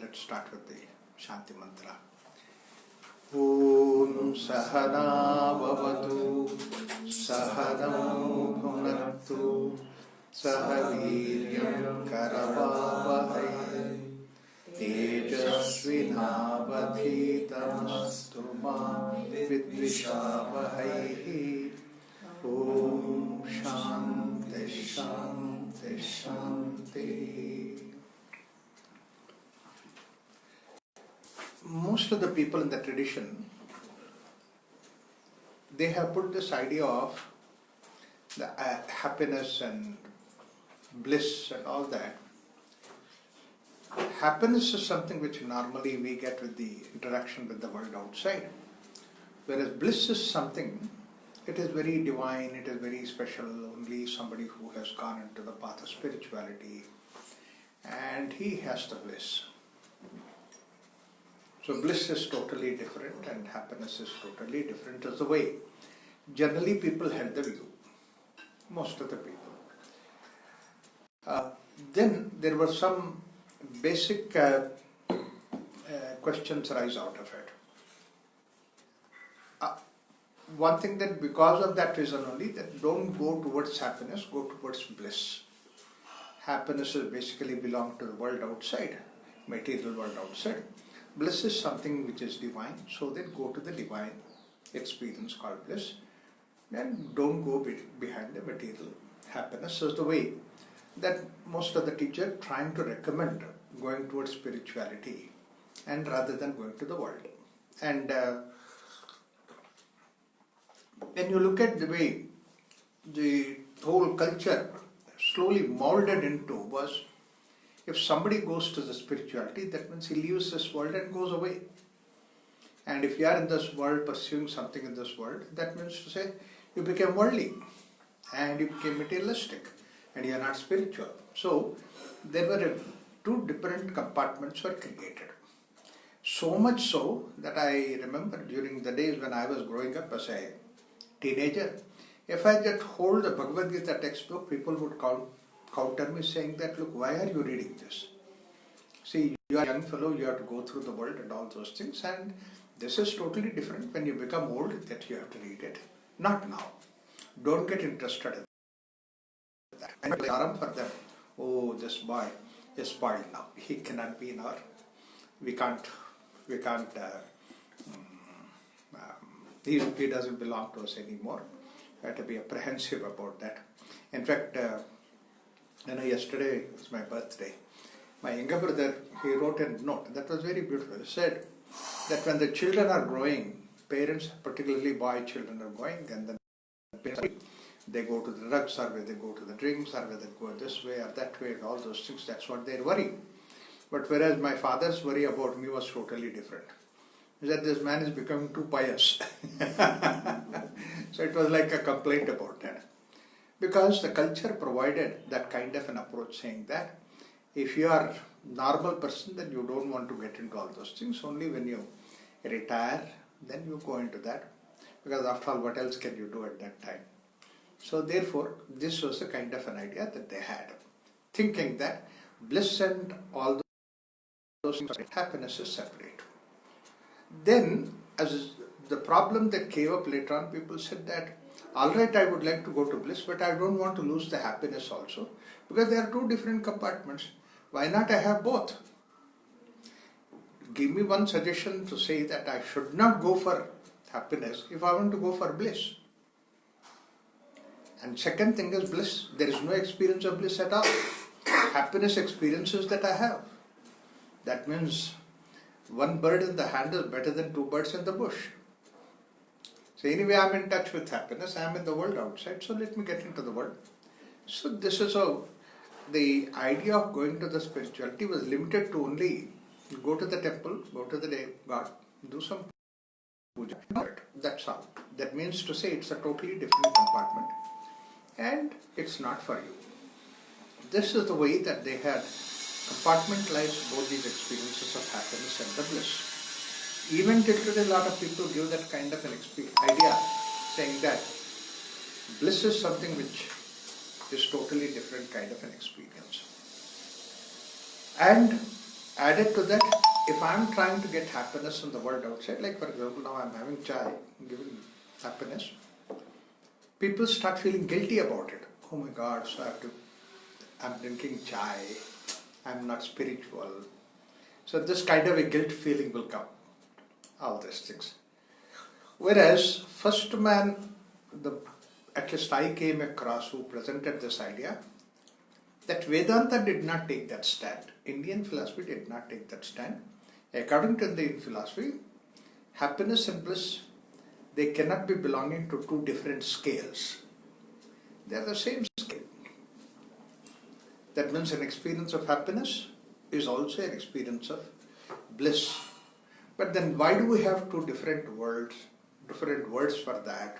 let's start with the Shanti Mantra. Om Sahana Bhavatu Sahanau Bhunaktu Sahaviryam Karavavahai Tejasvinavadhitamastu ma vidvishavahai. Om Shanti Shanti Shanti. Most of the people in the tradition, they have put this idea of the happiness and bliss and all that. Happiness is something which normally we get with the interaction with the world outside, whereas bliss is something, it is very divine, it is very special. Only somebody who has gone into the path of spirituality and he has the bliss. So bliss is totally different and happiness is totally different as the way generally people had the view, most of the people. Then there were some basic questions arise out of it. One thing that because of that reason only, that don't go towards happiness, go towards bliss. Happiness is basically belong to the world outside, material world outside. Bliss is something which is divine, so then go to the divine experience called bliss and don't go behind the material. Happiness is the way that most of the teachers trying to recommend going towards spirituality and rather than going to the world. And when you look at the way the whole culture slowly molded into was, if somebody goes to the spirituality, that means he leaves this world and goes away. And if you are in this world pursuing something in this world, that means to say you became worldly and you became materialistic and you are not spiritual. So there were two different compartments were created. So much so that I remember during the days when I was growing up as a teenager, if I just hold the Bhagavad Gita textbook, people would counter me saying that, look, why are you reading this? See, you are a young fellow, you have to go through the world and all those things, and this is totally different when you become old that you have to read it. Not now. Don't get interested in that. And alarm for them, oh, this boy is spoiled now. He cannot be in our, we can't, he doesn't belong to us anymore. We have to be apprehensive about that. In fact, yesterday was my birthday. My younger brother, he wrote a note that was very beautiful. He said that when the children are growing, parents, particularly boy children, are going, and then they go to the drugs, or whether they go to the drinks, or whether they go this way or that way, and all those things, that's what they worry. But whereas my father's worry about me was totally different. He said, this man is becoming too pious. So it was like a complaint about that. Because the culture provided that kind of an approach, saying that if you are a normal person, then you don't want to get into all those things. Only when you retire, then you go into that. Because after all, what else can you do at that time? So therefore, this was the kind of an idea that they had. Thinking that bliss and all those things, happiness is separate. Then, as the problem that came up later on, people said that, all right, I would like to go to bliss, but I don't want to lose the happiness also, because there are two different compartments. Why not I have both? Give me one suggestion to say that I should not go for happiness if I want to go for bliss. And second thing is bliss. There is no experience of bliss at all. Happiness experiences that I have. That means one bird in the hand is better than two birds in the bush. So anyway, I am in touch with happiness, I am in the world outside, so let me get into the world. So this is how the idea of going to the spirituality was limited to only you go to the temple, go to the God, do some puja. That's all. That means to say it's a totally different compartment and it's not for you. This is the way that they had compartmentalized both these experiences of happiness and the bliss. Even till today, a lot of people give that kind of an idea, saying that bliss is something which is totally different kind of an experience. And added to that, if I'm trying to get happiness in the world outside, like for example, now I'm having chai, giving happiness, people start feeling guilty about it. Oh my God, so I'm drinking chai, I'm not spiritual. So this kind of a guilt feeling will come, all these things. Whereas first man, at least I came across, who presented this idea, that Vedanta did not take that stand. Indian philosophy did not take that stand. According to Indian philosophy, happiness and bliss, they cannot be belonging to two different scales. They are the same scale. That means an experience of happiness is also an experience of bliss. But then why do we have two different words for that?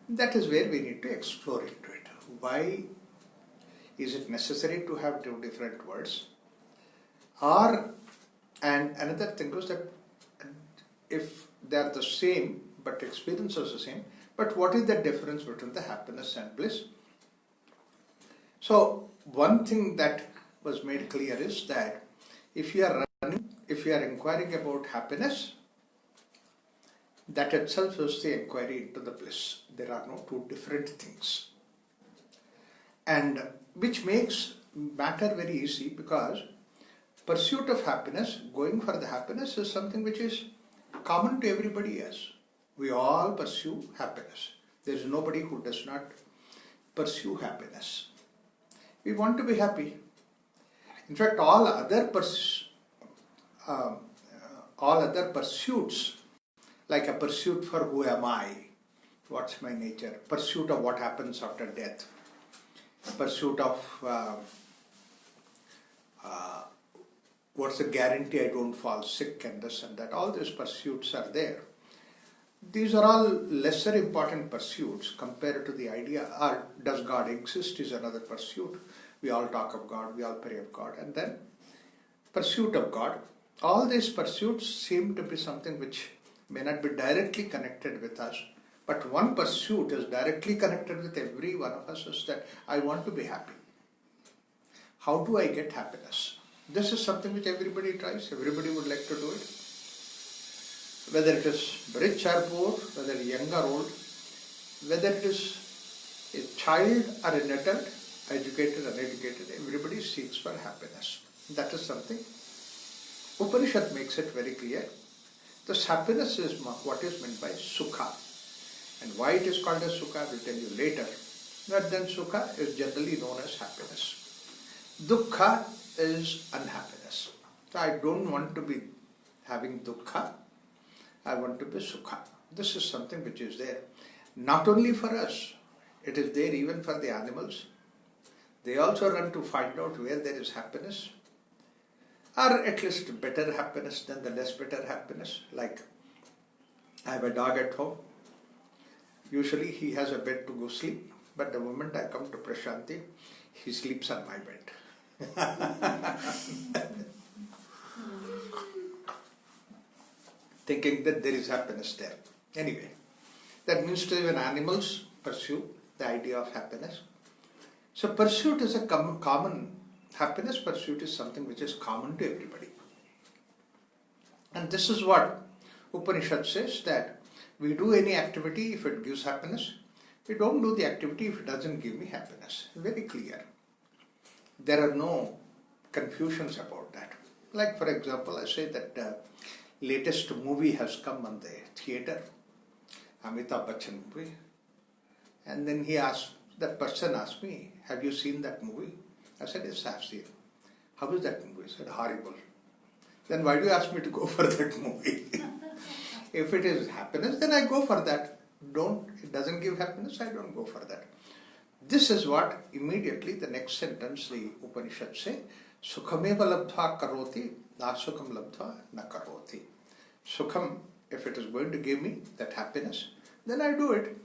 That is where we need to explore into it. Why is it necessary to have two different words? And another thing was that if they are the same, but experience is the same, but what is the difference between the happiness and bliss? So one thing that was made clear is that if you are inquiring about happiness, that itself is the inquiry into the bliss. There are no two different things. And which makes matter very easy, because pursuit of happiness, going for the happiness, is something which is common to everybody else. We all pursue happiness. There is nobody who does not pursue happiness. We want to be happy. In fact, all other pursuits, like a pursuit for who am I, what's my nature, pursuit of what happens after death, pursuit of what's the guarantee I don't fall sick, and this and that, all these pursuits are there. These are all lesser important pursuits compared to the idea, or does God exist is another pursuit. We all talk of God, we all pray of God, and then pursuit of God. All these pursuits seem to be something which may not be directly connected with us, but one pursuit is directly connected with every one of us, is that I want to be happy. How do I get happiness? This is something which everybody tries, everybody would like to do it. Whether it is rich or poor, whether young or old, whether it is a child or an adult, educated or uneducated, everybody seeks for happiness. That is something Upanishad makes it very clear. This happiness is what is meant by sukha. And why it is called as sukha, I will tell you later. But then sukha is generally known as happiness. Dukkha is unhappiness. So I don't want to be having dukkha, I want to be sukha. This is something which is there. Not only for us, it is there even for the animals. They also run to find out where there is happiness, or at least better happiness than the less better happiness. Like, I have a dog at home. Usually he has a bed to go sleep, but the moment I come to Prashanti, he sleeps on my bed. Thinking that there is happiness there. Anyway, that means to even animals pursue the idea of happiness. So pursuit is a common, happiness pursuit is something which is common to everybody. And this is what Upanishad says, that we do any activity if it gives happiness. We don't do the activity if it doesn't give me happiness. Very clear. There are no confusions about that. Like for example, I say that latest movie has come on the theatre, Amitabh Bachchan movie. And then that person asked me, have you seen that movie? I said, yes, I have seen. How is that movie? He said, horrible. Then why do you ask me to go for that movie? If it is happiness, then I go for that. It doesn't give happiness, I don't go for that. This is what immediately the next sentence the Upanishad say, Sukhameva labdha karoti, nasukham labdha na karoti. Sukham, if it is going to give me that happiness, then I do it.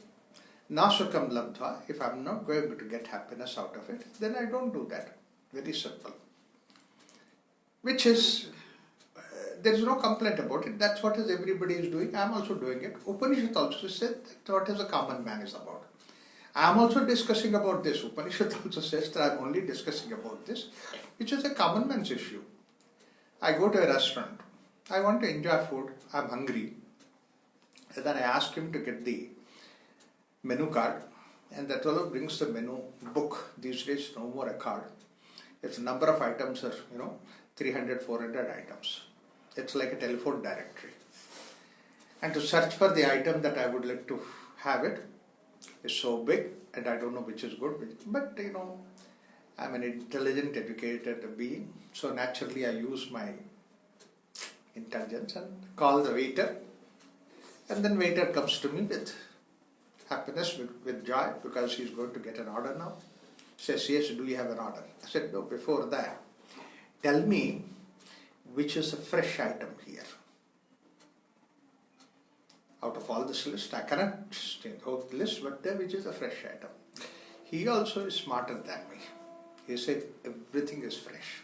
Nasukham labdha, if I am not going to get happiness out of it, then I don't do that. Very simple. Which is, there is no complaint about it. That's what everybody is doing. I am also doing it. Upanishad also said that what is a common man is about. I am also discussing about this. Upanishad also says that I am only discussing about this, which is a common man's issue. I go to a restaurant. I want to enjoy food. I'm hungry. And then I ask him to get the menu card. And that fellow brings the menu book. These days, no more a card. It's a number of items are, 300, 400 items. It's like a telephone directory. And to search for the item that I would like to have it is so big, and I don't know which is good. But, I'm an intelligent, educated being. So naturally, I use my intelligence and call the waiter. And then waiter comes to me with happiness, with joy, because he's going to get an order now. Says, yes, do you have an order? I said, no, before that, tell me which is a fresh item here. Out of all this list, I cannot stay the whole list, but which is a fresh item. He also is smarter than me. He said, everything is fresh.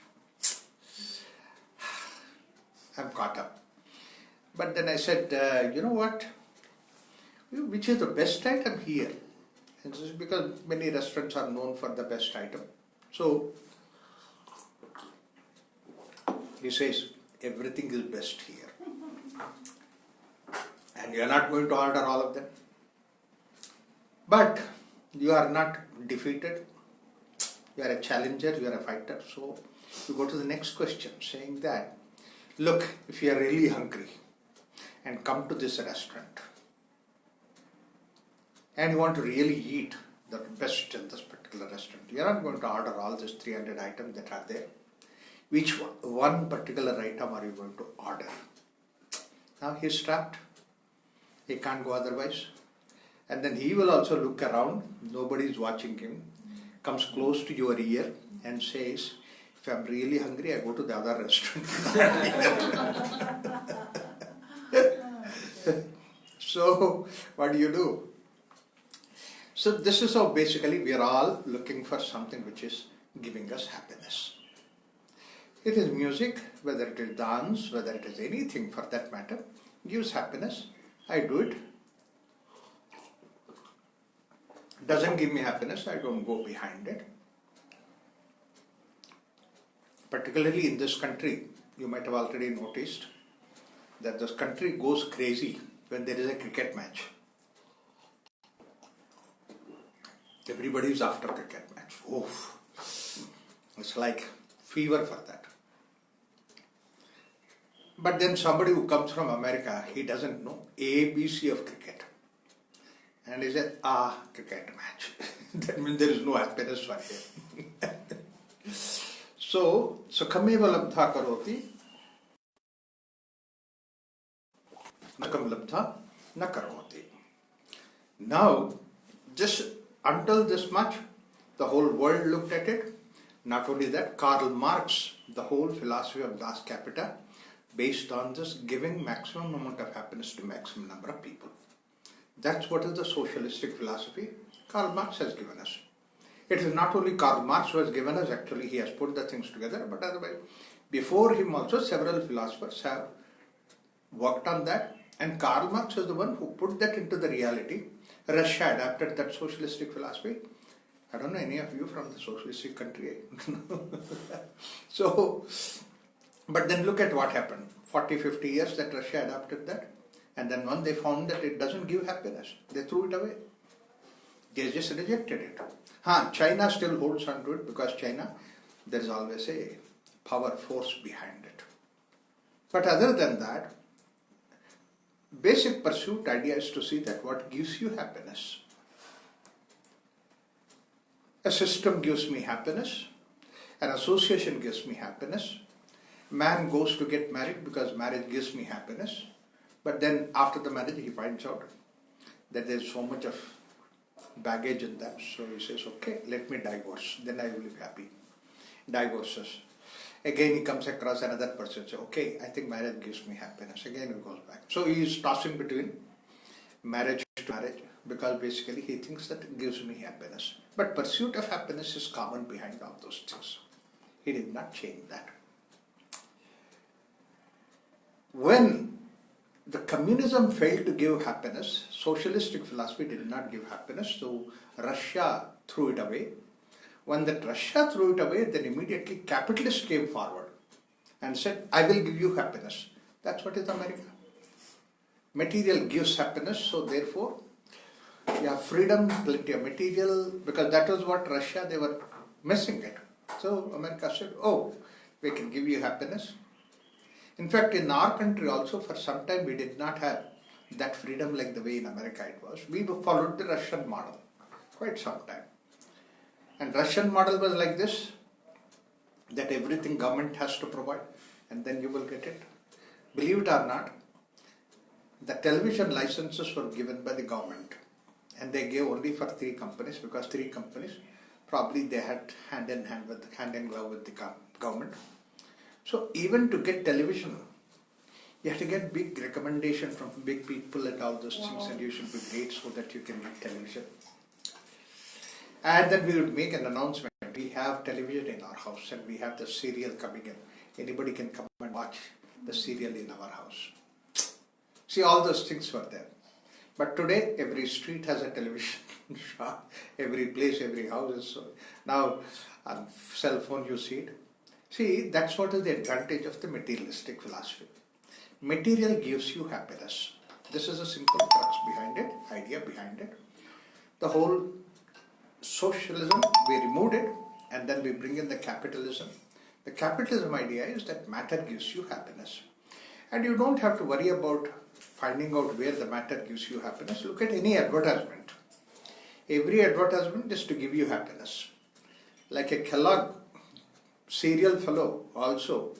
I'm caught up. But then I said, you know what? Which is the best item here? And this is because many restaurants are known for the best item. So he says, everything is best here. And you are not going to order all of them. But you are not defeated. You are a challenger, you are a fighter. So you go to the next question saying that, look, if you are really hungry and come to this restaurant and you want to really eat the best in this particular restaurant, you are not going to order all these 300 items that are there. Which one particular item are you going to order? Now he is trapped. He can't go otherwise. And then he will also look around. Nobody is watching him. Comes close to your ear and says, if I'm really hungry, I go to the other restaurant. So, what do? So, this is how basically we are all looking for something which is giving us happiness. It is music, whether it is dance, whether it is anything for that matter, gives happiness. I do it. Doesn't give me happiness, I don't go behind it. Particularly in this country, you might have already noticed that this country goes crazy when there is a cricket match. Everybody is after cricket match. Oof. It's like fever for that. But then somebody who comes from America, he doesn't know ABC of cricket. And he said, cricket match. That means there is no happiness for him. So, sukhameva labdha karoti, nakam labdha na karoti. Now, just until this much, the whole world looked at it. Not only that, Karl Marx, the whole philosophy of Das Kapital, based on this giving maximum amount of happiness to maximum number of people. That's what is the socialistic philosophy Karl Marx has given us. It is not only Karl Marx who has given us, actually he has put the things together, but otherwise, before him also several philosophers have worked on that, and Karl Marx is the one who put that into the reality. Russia adapted that socialistic philosophy. I don't know any of you from the socialistic country. So, but then look at what happened. 40, 50 years that Russia adopted that. And then when they found that it doesn't give happiness, they threw it away. They just rejected it. China still holds on to it because China, there is always a power force behind it. But other than that, basic pursuit idea is to see that what gives you happiness. A system gives me happiness. An association gives me happiness. Man goes to get married because marriage gives me happiness. But then after the marriage he finds out that there is so much of baggage in that. So he says, okay, let me divorce. Then I will be happy. Divorces. Again he comes across another person. Says, okay, I think marriage gives me happiness. Again he goes back. So he is tossing between marriage to marriage because basically he thinks that it gives me happiness. But pursuit of happiness is common behind all those things. He did not change that. When the communism failed to give happiness, socialistic philosophy did not give happiness, so Russia threw it away. When that Russia threw it away, then immediately capitalists came forward. and said, I will give you happiness. That's what is America. Material gives happiness, so therefore you have freedom, plenty of material, because that was what Russia, they were missing it. So America said, oh, we can give you happiness. In fact, in our country also, for some time we did not have that freedom like the way in America it was. We followed the Russian model quite some time. And Russian model was like this, that everything government has to provide and then you will get it. Believe it or not, the television licenses were given by the government and they gave only for 3 companies, because 3 companies probably they had hand in glove with the government. So even to get television, you have to get big recommendation from big people and all those things, and you should be great so that you can get television. And then we would make an announcement. We have television in our house and we have the serial coming in. Anybody can come and watch the serial in our house. See, all those things were there. But today, every street has a television shop, every place, every house is so. Now, on cell phone you see it. See, that's what is the advantage of the materialistic philosophy. Material gives you happiness. This is a simple crux behind it, idea behind it. The whole socialism, we removed it and then we bring in the capitalism. The capitalism idea is that matter gives you happiness. And you don't have to worry about finding out where the matter gives you happiness. Look at any advertisement. Every advertisement is to give you happiness. Like a Kellogg cereal fellow also,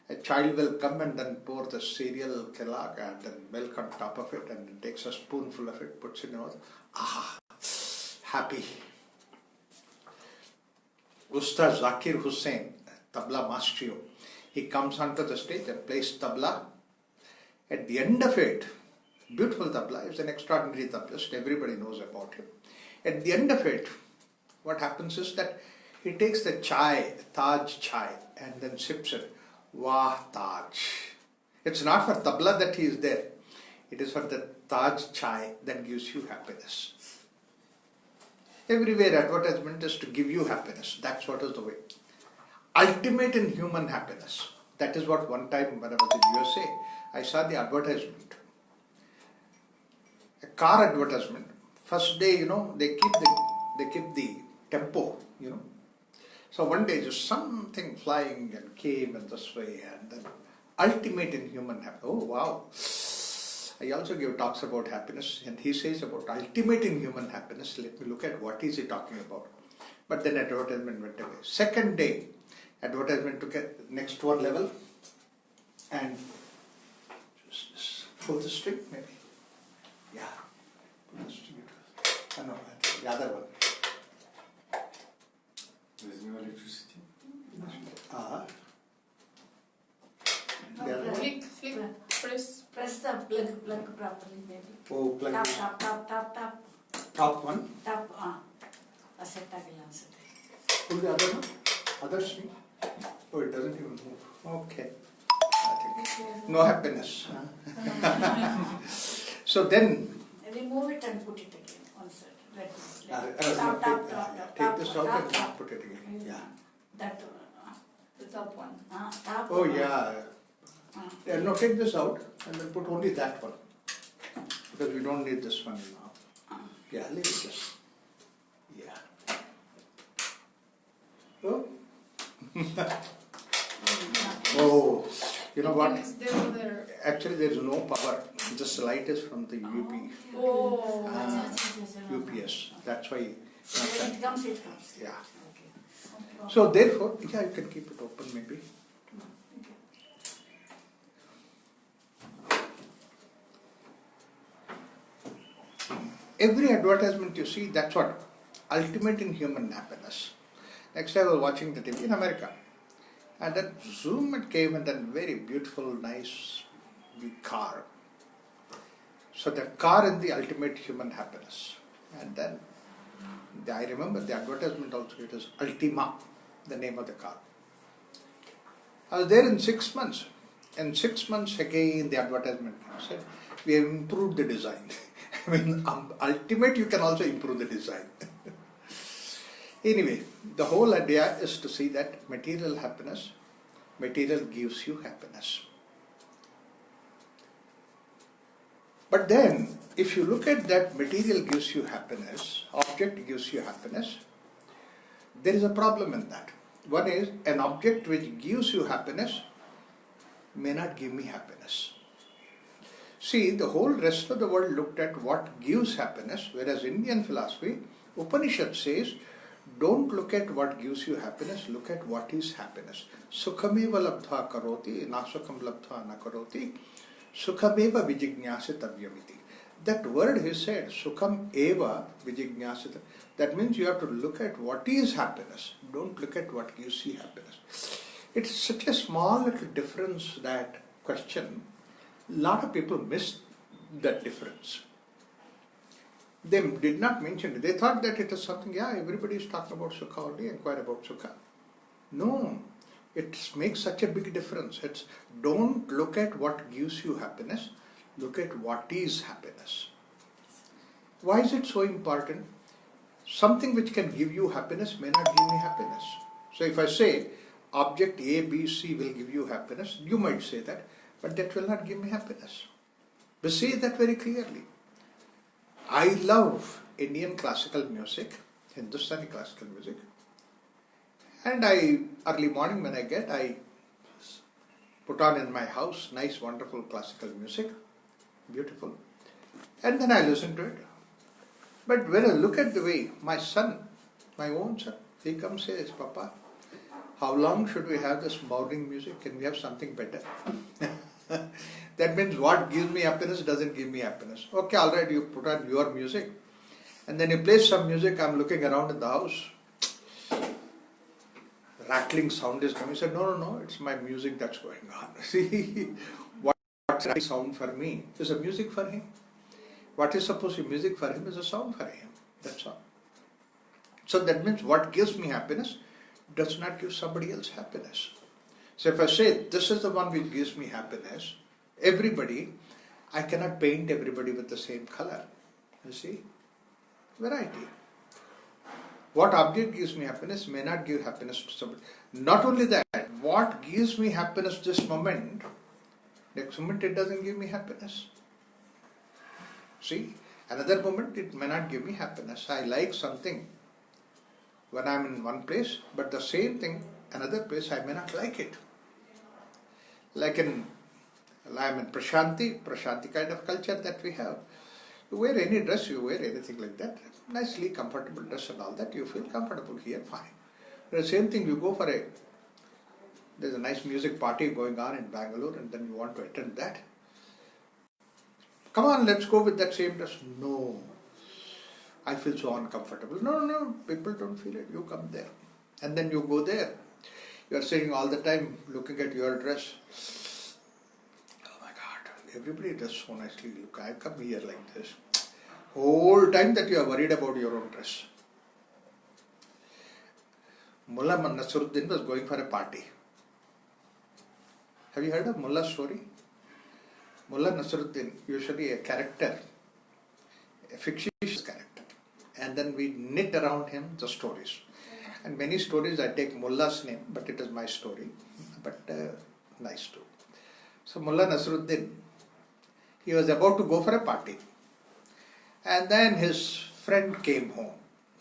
a child will come and then pour the cereal Kellogg and then milk on top of it and takes a spoonful of it, puts it in the mouth. Ah, happy. Ustad Zakir Hussain, tabla maestro, he comes onto the stage and plays tabla. At the end of it, beautiful tabla, is an extraordinary tablist, everybody knows about him. At the end of it, what happens is that he takes the chai, Taj chai, and then sips it. Wah, Taj. It's not for tabla that he is there. It is for the Taj chai that gives you happiness. Everywhere advertisement is to give you happiness. That's what is the way. Ultimate in human happiness. That is what one time when I was in USA, I saw the advertisement. A car advertisement. First day, they keep the tempo, So one day just something flying and came in this way, and then ultimate in human happiness. Oh wow. I also give talks about happiness, and he says about ultimate in human happiness. Let me look at what is he talking about. But then advertisement went away. Second day, advertisement took it next one level, and just pull the string maybe. Yeah, pull the string. No, the other one. There's no electricity. Press the plug properly, maybe. Oh, plug. Tap. Top one. Tap. Set answer. Pull the other one. Other string. Oh, it doesn't even move. Okay. I think no happiness. So then. Remove it and put it again. One side. Take this out and put it again. Yeah. That the top one. Top Oh one. yeah. Yeah. No, take this out and then put only that one, because we don't need this one now. Yeah, leave it just. Yeah. Oh. Oh. You know what? Actually, there is no power. This light is from the UPS. That's why. When it comes, it comes. Yeah. Okay. So therefore, yeah, you can keep it open maybe. Every advertisement you see, that's what ultimate in human happiness. Next day I was watching the TV in America, and then zoom it came, and then very beautiful, nice big car. So the car is the ultimate human happiness. And then I remember the advertisement also, it was Ultima, the name of the car. I was there in 6 months. In 6 months again the advertisement said, we have improved the design. I mean, ultimate you can also improve the design. Anyway, the whole idea is to see that material happiness material gives you happiness. But then, if you look at that material gives you happiness, object gives you happiness, there is a problem in that. One is, an object which gives you happiness may not give me happiness. See, the whole rest of the world looked at what gives happiness, whereas Indian philosophy, Upanishad says, don't look at what gives you happiness, look at what is happiness. Sukhameva labdha karoti, nasukam labdha na karoti, sukhameva vijignyasitavyamiti. That word he said, sukham eva vijignyasita. That means you have to look at what is happiness, don't look at what gives you happiness. It's such a small little difference, that question. A lot of people miss that difference. They did not mention it. They thought that it is something, everybody is talking about Sukha only, inquire about Sukha. No, it makes such a big difference. It's don't look at what gives you happiness, look at what is happiness. Why is it so important? Something which can give you happiness may not give me happiness. So if I say object A, B, C will give you happiness, you might say that, but that will not give me happiness. But say that very clearly. I love Indian classical music, Hindustani classical music, and early morning when I put on in my house nice wonderful classical music, beautiful, and then I listen to it. But when I look at the way my son, my own son, he comes and says, Papa, how long should we have this morning music? Can we have something better? That means what gives me happiness doesn't give me happiness. Okay, alright, you put on your music, and then you play some music. I'm looking around in the house, rattling sound is coming. He said, no, it's my music that's going on. See, what's a sound for me is a music for him. What is supposed to be music for him is a sound for him. That's all. So that means what gives me happiness does not give somebody else happiness. So if I say this is the one which gives me happiness, everybody, I cannot paint everybody with the same color. You see? Variety. What object gives me happiness may not give happiness to somebody. Not only that, what gives me happiness this moment, next moment it doesn't give me happiness. See? Another moment it may not give me happiness. I like something when I'm in one place, but the same thing, another place I may not like it. Like I'm in Prashanti kind of culture that we have. You wear any dress, you wear anything like that, nicely comfortable dress and all that, you feel comfortable here, fine. The same thing, you go for there's a nice music party going on in Bangalore and then you want to attend that. Come on, let's go with that same dress. No, I feel so uncomfortable. No, people don't feel it. You come there. And then you go there. You are sitting all the time looking at your dress. Oh my God, everybody does so nicely. Look, I come here like this. Whole time that you are worried about your own dress. Mullah Nasruddin was going for a party. Have you heard of Mullah's story? Mullah Nasruddin, usually a character, a fictitious character. And then we knit around him the stories. And many stories I take Mullah's name, but it is my story. But nice too. So Mullah Nasruddin, he was about to go for a party. And then his friend came home.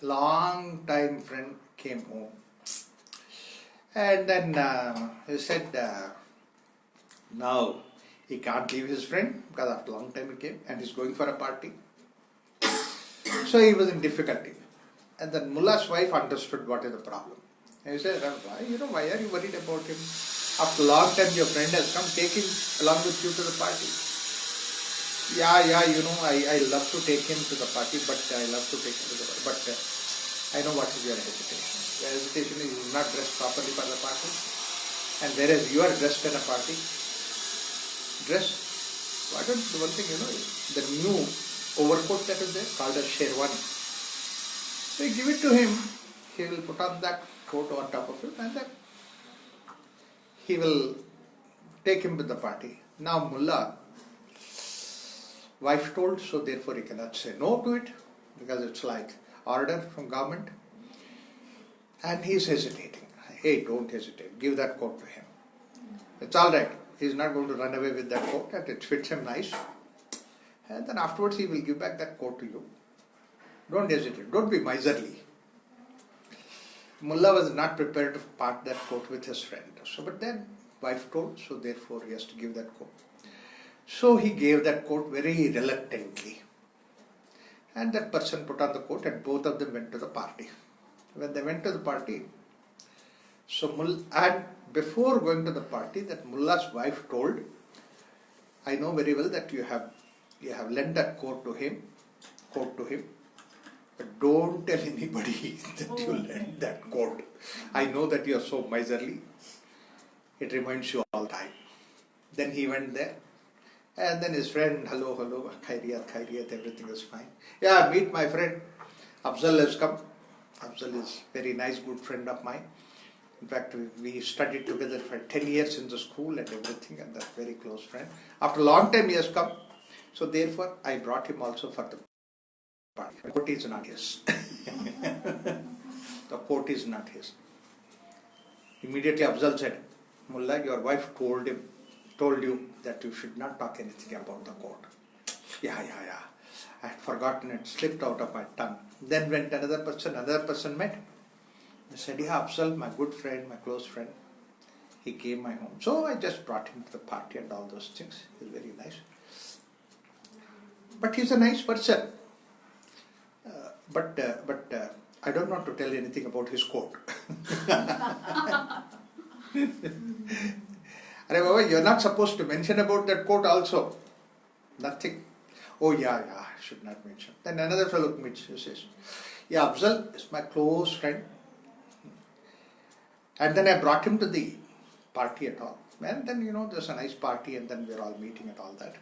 Long time friend came home. And then he said, now he can't leave his friend because after a long time he came and he's going for a party. So he was in difficulty. And then Mullah's wife understood what is the problem. And he said, why are you worried about him? After a long time your friend has come, take him along with you to the party. I love to take him to the party, but I know what is your hesitation. Your hesitation is you not dressed properly for the party. And whereas you are dressed in a party, why don't the one thing, the new overcoat that is there called as sherwani. So you give it to him, he will put on that coat on top of it and then he will take him with the party. Now Mullah, wife told, so therefore he cannot say no to it because it's like order from government. And he is hesitating. Hey, don't hesitate, give that coat to him. It's all right. He's not going to run away with that coat, and it fits him nice. And then afterwards he will give back that coat to you. Don't hesitate. Don't be miserly. Mullah was not prepared to part that coat with his friend. So, but then wife told, so therefore he has to give that coat. So he gave that coat very reluctantly. And that person put on the coat and both of them went to the party. When they went to the party, and before going to the party, that Mullah's wife told, I know very well that you have lent that coat to him, but don't tell anybody that you lent that coat. I know that you are so miserly. It reminds you all the time. Then he went there. And then his friend, hello, khairiyat, everything is fine. Yeah, meet my friend. Afzal has come. Afzal is a very nice, good friend of mine. In fact, we studied together for 10 years in the school and everything, and that's a very close friend. After a long time he has come. So therefore, I brought him also for the party. The coat is not his. The coat is not his. Immediately Afzal said, Mullah, your wife told you that you should not talk anything about the court. Yeah. I had forgotten it, slipped out of my tongue. Then went another person met. I said, yeah, Afzal, my good friend, my close friend. He came my home. So I just brought him to the party and all those things. He's very nice. But he's a nice person. But I don't want to tell anything about his coat. Arey Baba, you're not supposed to mention about that coat also. Nothing. Oh yeah, I should not mention. Then another fellow meets, he says, yeah, Afzal is my close friend. And then I brought him to the party at all. And then, there's a nice party and then we're all meeting and all that.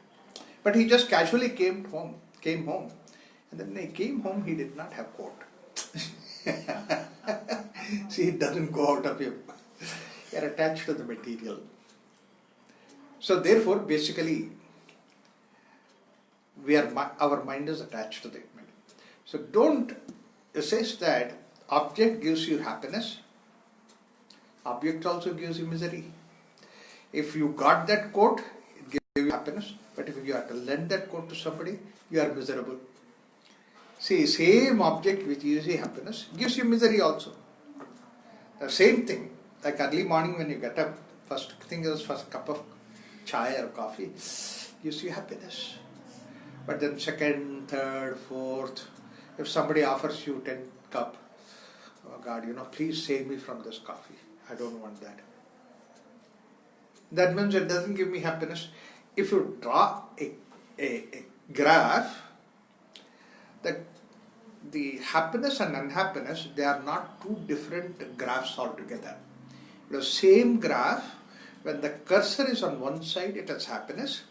But he just casually came home. And then when he came home, he did not have coat. See, it doesn't go out of him. You're attached to the material. So therefore, basically, our mind is attached to the material. So don't assess that object gives you happiness. Object also gives you misery. If you got that coat, it gives you happiness. But if you have to lend that coat to somebody, you are miserable. See, same object which gives you happiness gives you misery also. The same thing, like early morning when you get up, first thing is first cup of chai or coffee gives you happiness. But then second, third, fourth, if somebody offers you 10 cup, oh God, please save me from this coffee. I don't want that. That means it doesn't give me happiness. If you draw a graph, the happiness and unhappiness, they are not two different graphs altogether. The same graph, when the cursor is on one side, it is happiness.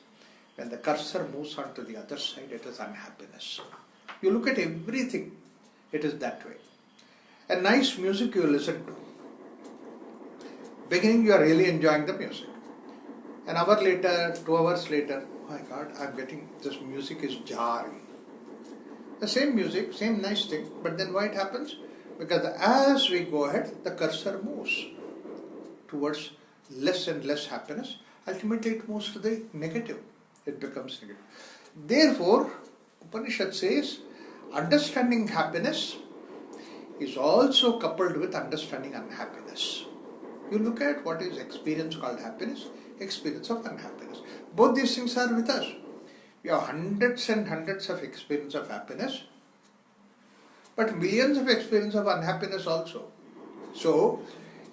When the cursor moves on to the other side, it is unhappiness. You look at everything, it is that way. A nice music you listen to. Beginning, you are really enjoying the music. An hour later, 2 hours later, oh my God, this music is jarring. The same music, same nice thing, but then why it happens? Because as we go ahead, the cursor moves towards less and less happiness. Ultimately, it moves to the negative. It becomes negative. Therefore, Upanishad says, understanding happiness is also coupled with understanding unhappiness. You look at what is experience called happiness, experience of unhappiness. Both these things are with us. We have hundreds and hundreds of experience of happiness, but millions of experience of unhappiness also. So,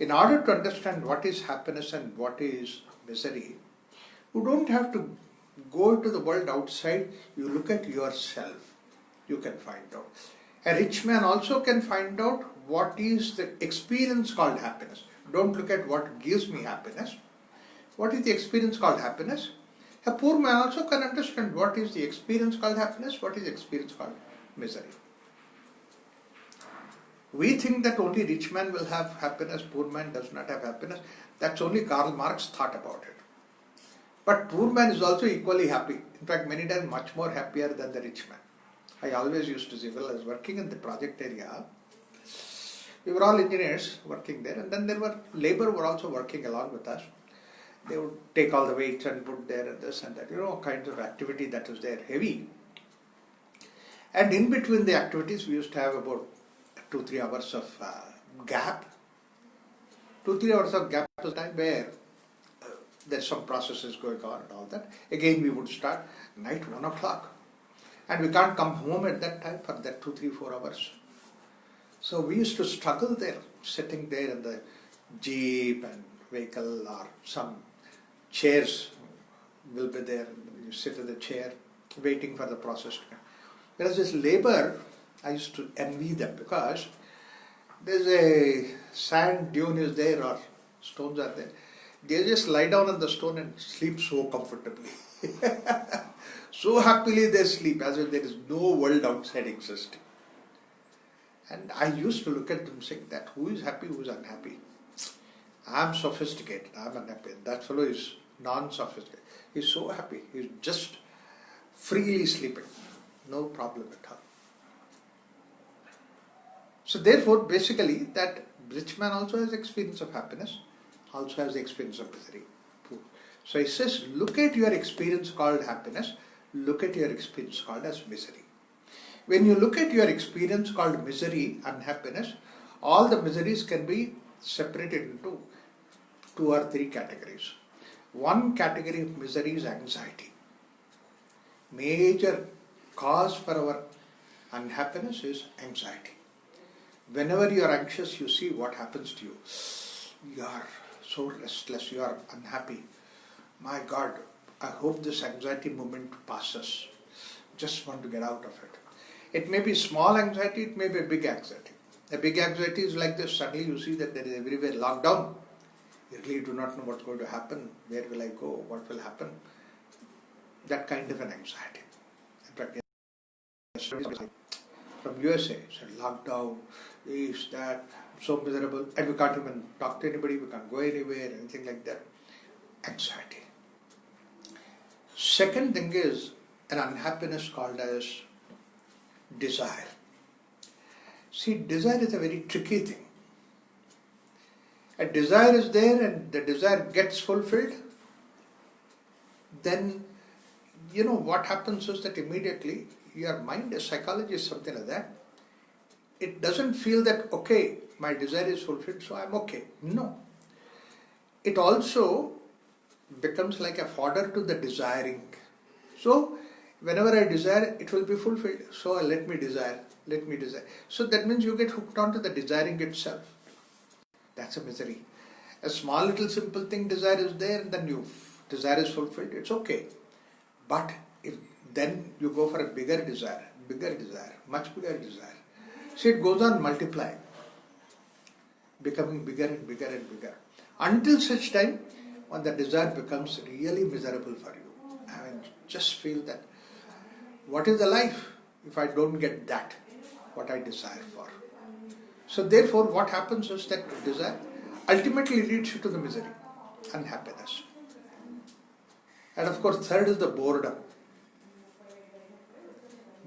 in order to understand what is happiness and what is misery, you don't have to go to the world outside. You look at yourself. You can find out. A rich man also can find out what is the experience called happiness. Don't look at what gives me happiness. What is the experience called happiness? A poor man also can understand what is the experience called happiness, what is the experience called misery. We think that only rich man will have happiness, poor man does not have happiness. That's only Karl Marx thought about it. But poor man is also equally happy. In fact, many times much more happier than the rich man. I always used to say, well, I was working in the project area. We were all engineers working there, and then labor were also working along with us. They would take all the weights and put there and this and that, kinds of activity that was there, heavy. And in between the activities, we used to have about 2-3 hours of gap. 2-3 hours of gap was time where there's some processes going on and all that. Again, we would start night 1 o'clock. And we can't come home at that time for that 2-3-4 hours. So we used to struggle there, sitting there in the jeep and vehicle, or some chairs will be there. You sit in the chair waiting for the process to come. Whereas this labor, I used to envy them, because there's a sand dune is there or stones are there. They just lie down on the stone and sleep so comfortably. So happily they sleep as if there is no world outside existing. And I used to look at them saying that who is happy, who is unhappy? I'm sophisticated, I'm unhappy. That fellow is non-sophisticated. He's so happy. He's just freely sleeping. No problem at all. So therefore, basically, that rich man also has experience of happiness, also has the experience of misery. So he says, look at your experience called happiness, look at your experience called as misery. When you look at your experience called misery and happiness, all the miseries can be separated into 2 or 3 categories. One category of misery is anxiety. Major cause for our unhappiness is anxiety. Whenever you are anxious, you see what happens to you. You are so restless, you are unhappy. My God, I hope this anxiety moment passes. Just want to get out of it. It may be small anxiety, it may be a big anxiety. A big anxiety is like this, suddenly you see that there is everywhere lockdown. You really do not know what's going to happen, where will I go, what will happen. That kind of an anxiety. In fact, from USA, said lockdown, this, that, so miserable, and we can't even talk to anybody, we can't go anywhere, anything like that. Anxiety. Second thing is an unhappiness called as desire. See, desire is a very tricky thing. A desire is there and the desire gets fulfilled, then what happens is that immediately your mind, a psychology is something like that. It doesn't feel that, okay, my desire is fulfilled, so I'm okay. No. It also becomes like a fodder to the desiring. So, whenever I desire, it will be fulfilled. So, let me desire. So, that means you get hooked onto the desiring itself. That's a misery. A small little simple thing, desire is there, and then desire is fulfilled. It's okay. But if then you go for a bigger desire, much bigger desire. See, it goes on multiplying, becoming bigger and bigger and bigger, until such time when the desire becomes really miserable for you. I mean, just feel that, what is the life if I don't get that, what I desire for? So therefore, what happens is that desire ultimately leads you to the misery, unhappiness. And of course, third is the boredom.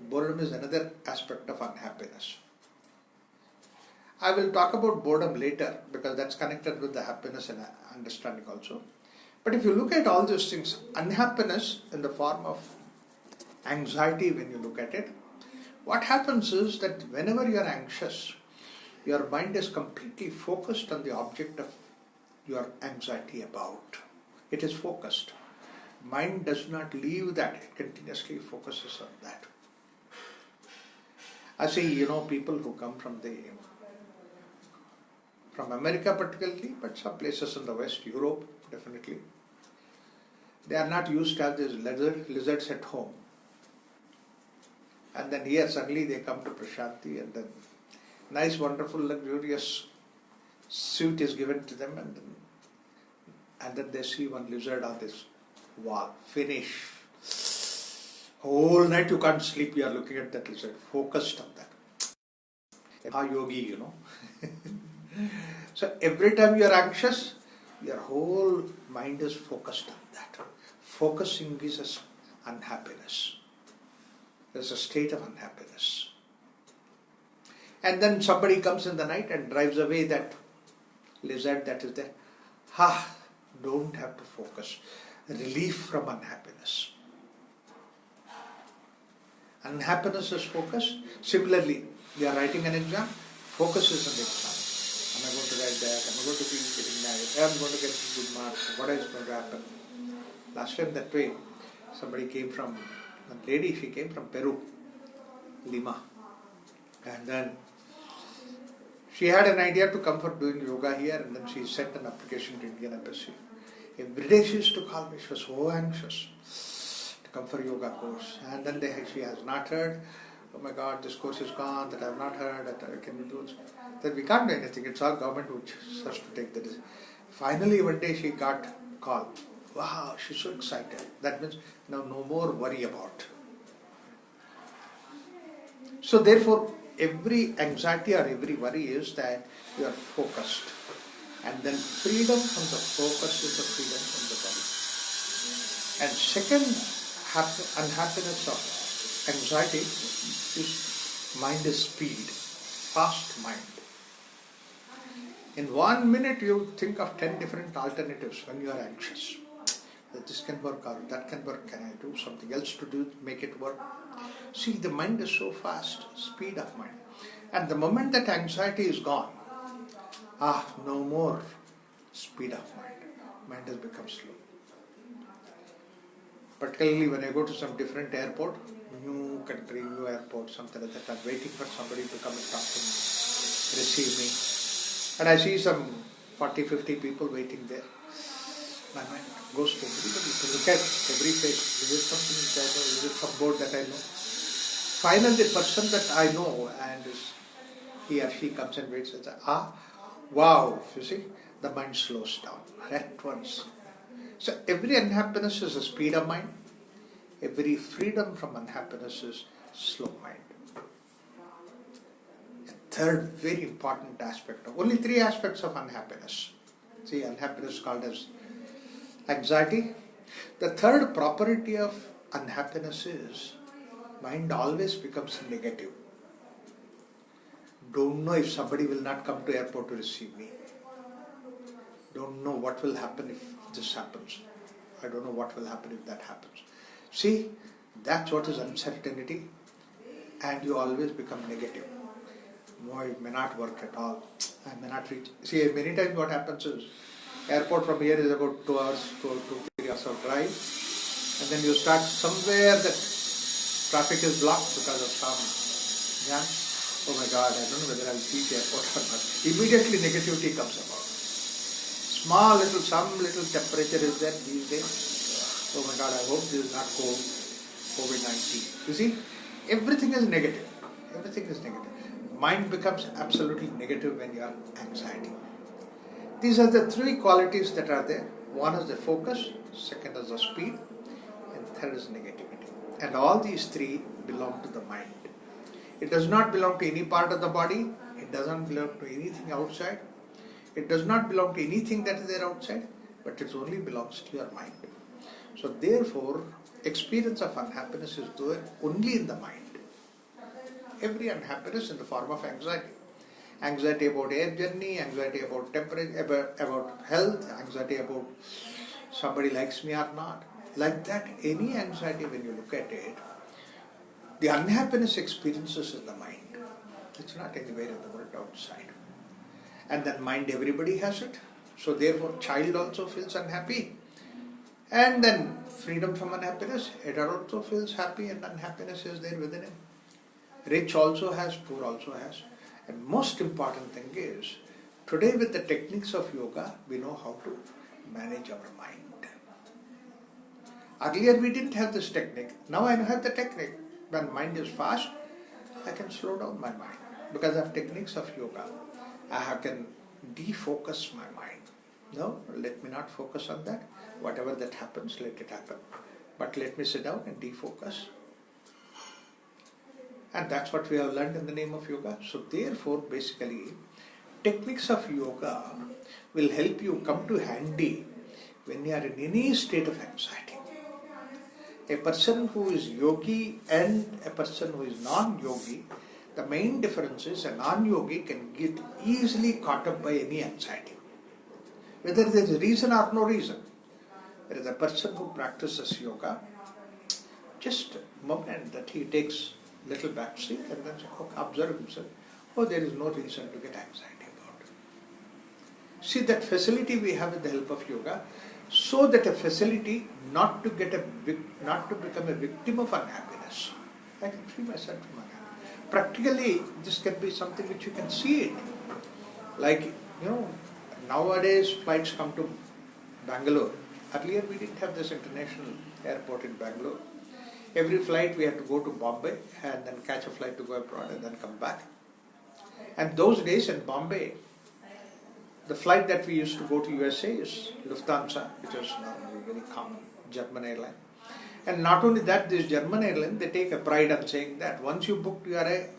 Boredom is another aspect of unhappiness. I will talk about boredom later because that's connected with the happiness and understanding also. But if you look at all these things, unhappiness in the form of anxiety, when you look at it, what happens is that whenever you are anxious, your mind is completely focused on the object of your anxiety about. It is focused. Mind does not leave that, it continuously focuses on that. I see, people who come from America particularly, but some places in the West, Europe definitely, they are not used to have these lizards at home. And then here suddenly they come to Prashanti and then nice, wonderful, luxurious suit is given to them and then they see one lizard on this wall. Finish. Whole night you can't sleep, you are looking at that lizard, focused on that. Yogi, So every time you are anxious, your whole mind is focused on that. Focusing is unhappiness. There's a state of unhappiness. And then somebody comes in the night and drives away that lizard that is there. don't have to focus. Relief from unhappiness. Unhappiness is focus. Similarly, we are writing an exam, focus is on the exam. Am I going to write that? Am I going to be getting married? Am I going to get good marks? What is going to happen? Last time that way, somebody came from, a lady, she came from Peru, Lima. And then she had an idea to come for doing yoga here, and then she sent an application to Indian Embassy. Every day she used to call me, she was so anxious to come for yoga course. And then she has not heard, oh my God, this course is gone, that I have not heard, that can we do it? Then we can't do anything, it's all government which has to take the decision. Finally one day she got called. Wow, she's so excited. That means now no more worry about. So therefore, every anxiety or every worry is that you are focused. And then freedom from the focus is the freedom from the body. And second unhappiness of anxiety is mind is speed, fast mind. In 1 minute you think of 10 different alternatives when you are anxious. That this can work or that can work, can I do something else to do, make it work? See, the mind is so fast, speed of mind. And the moment that anxiety is gone, no more speed of mind. Mind has become slow. Particularly when I go to some different airport, new country, new airport, something like that, I'm waiting for somebody to come and talk to me, receive me. And I see some 40, 50 people waiting there. My mind goes to everybody to look at every face. Is it something that I know? Is it some board that I know? Finally, the person that I know and he or she comes and waits and says, wow, you see, the mind slows down at once. So every unhappiness is a speed of mind. Every freedom from unhappiness is slow mind. Third very important aspect of, only 3 aspects of unhappiness. See, unhappiness is called as anxiety. The third property of unhappiness is mind always becomes negative. Don't know if somebody will not come to airport to receive me. Don't know what will happen if this happens. I don't know what will happen if that happens. See, that's what is uncertainty, and you always become negative. No, it may not work at all. I may not reach. See, many times what happens is, airport from here is about 2 hours to 3 hours of drive, and then you start somewhere that traffic is blocked because of some jam. Oh my God, I don't know whether I'll reach airport or not. Immediately negativity comes about. Some little temperature is there these days. Oh my God, I hope this is not COVID-19. You see, everything is negative. Everything is negative. Mind becomes absolutely negative when you are anxiety. These are the 3 qualities that are there. One is the focus, second is the speed, and third is negativity. And all these 3 belong to the mind. It does not belong to any part of the body. It doesn't belong to anything outside. It does not belong to anything that is there outside, but it only belongs to your mind. So therefore, experience of unhappiness is there only in the mind. Every unhappiness in the form of anxiety. Anxiety about air journey, anxiety about temperature, about health, anxiety about somebody likes me or not. Like that, any anxiety when you look at it, the unhappiness experiences in the mind. It's not anywhere in the world outside. And then mind, everybody has it. So therefore, child also feels unhappy. And then freedom from unhappiness, adult also feels happy and unhappiness is there within him. Rich also has, poor also has. And most important thing is, today with the techniques of yoga, we know how to manage our mind. Earlier we didn't have this technique. Now I have the technique. When mind is fast, I can slow down my mind. Because of techniques of yoga, I can defocus my mind. No, let me not focus on that. Whatever that happens, let it happen. But let me sit down and defocus. And that's what we have learned in the name of yoga. So therefore, basically, techniques of yoga will help you come to handy when you are in any state of anxiety. A person who is yogi and a person who is non-yogi, the main difference is a non-yogi can get easily caught up by any anxiety. whether there is a reason or no reason. There is a person who practices yoga, just a moment that he takes little back seat and then observe himself. Oh, there is no reason to get anxiety about it. See that facility we have with the help of yoga, so that a facility not to become a victim of unhappiness. I can free myself from unhappiness. Practically, this can be something which you can see it. Like, nowadays flights come to Bangalore. Earlier we didn't have this international airport in Bangalore. Every flight we had to go to Bombay and then catch a flight to go abroad and then come back. And those days in Bombay, the flight that we used to go to USA is Lufthansa, which was now very common, German airline. And not only that, this German airline, they take a pride in saying that once you book, you are a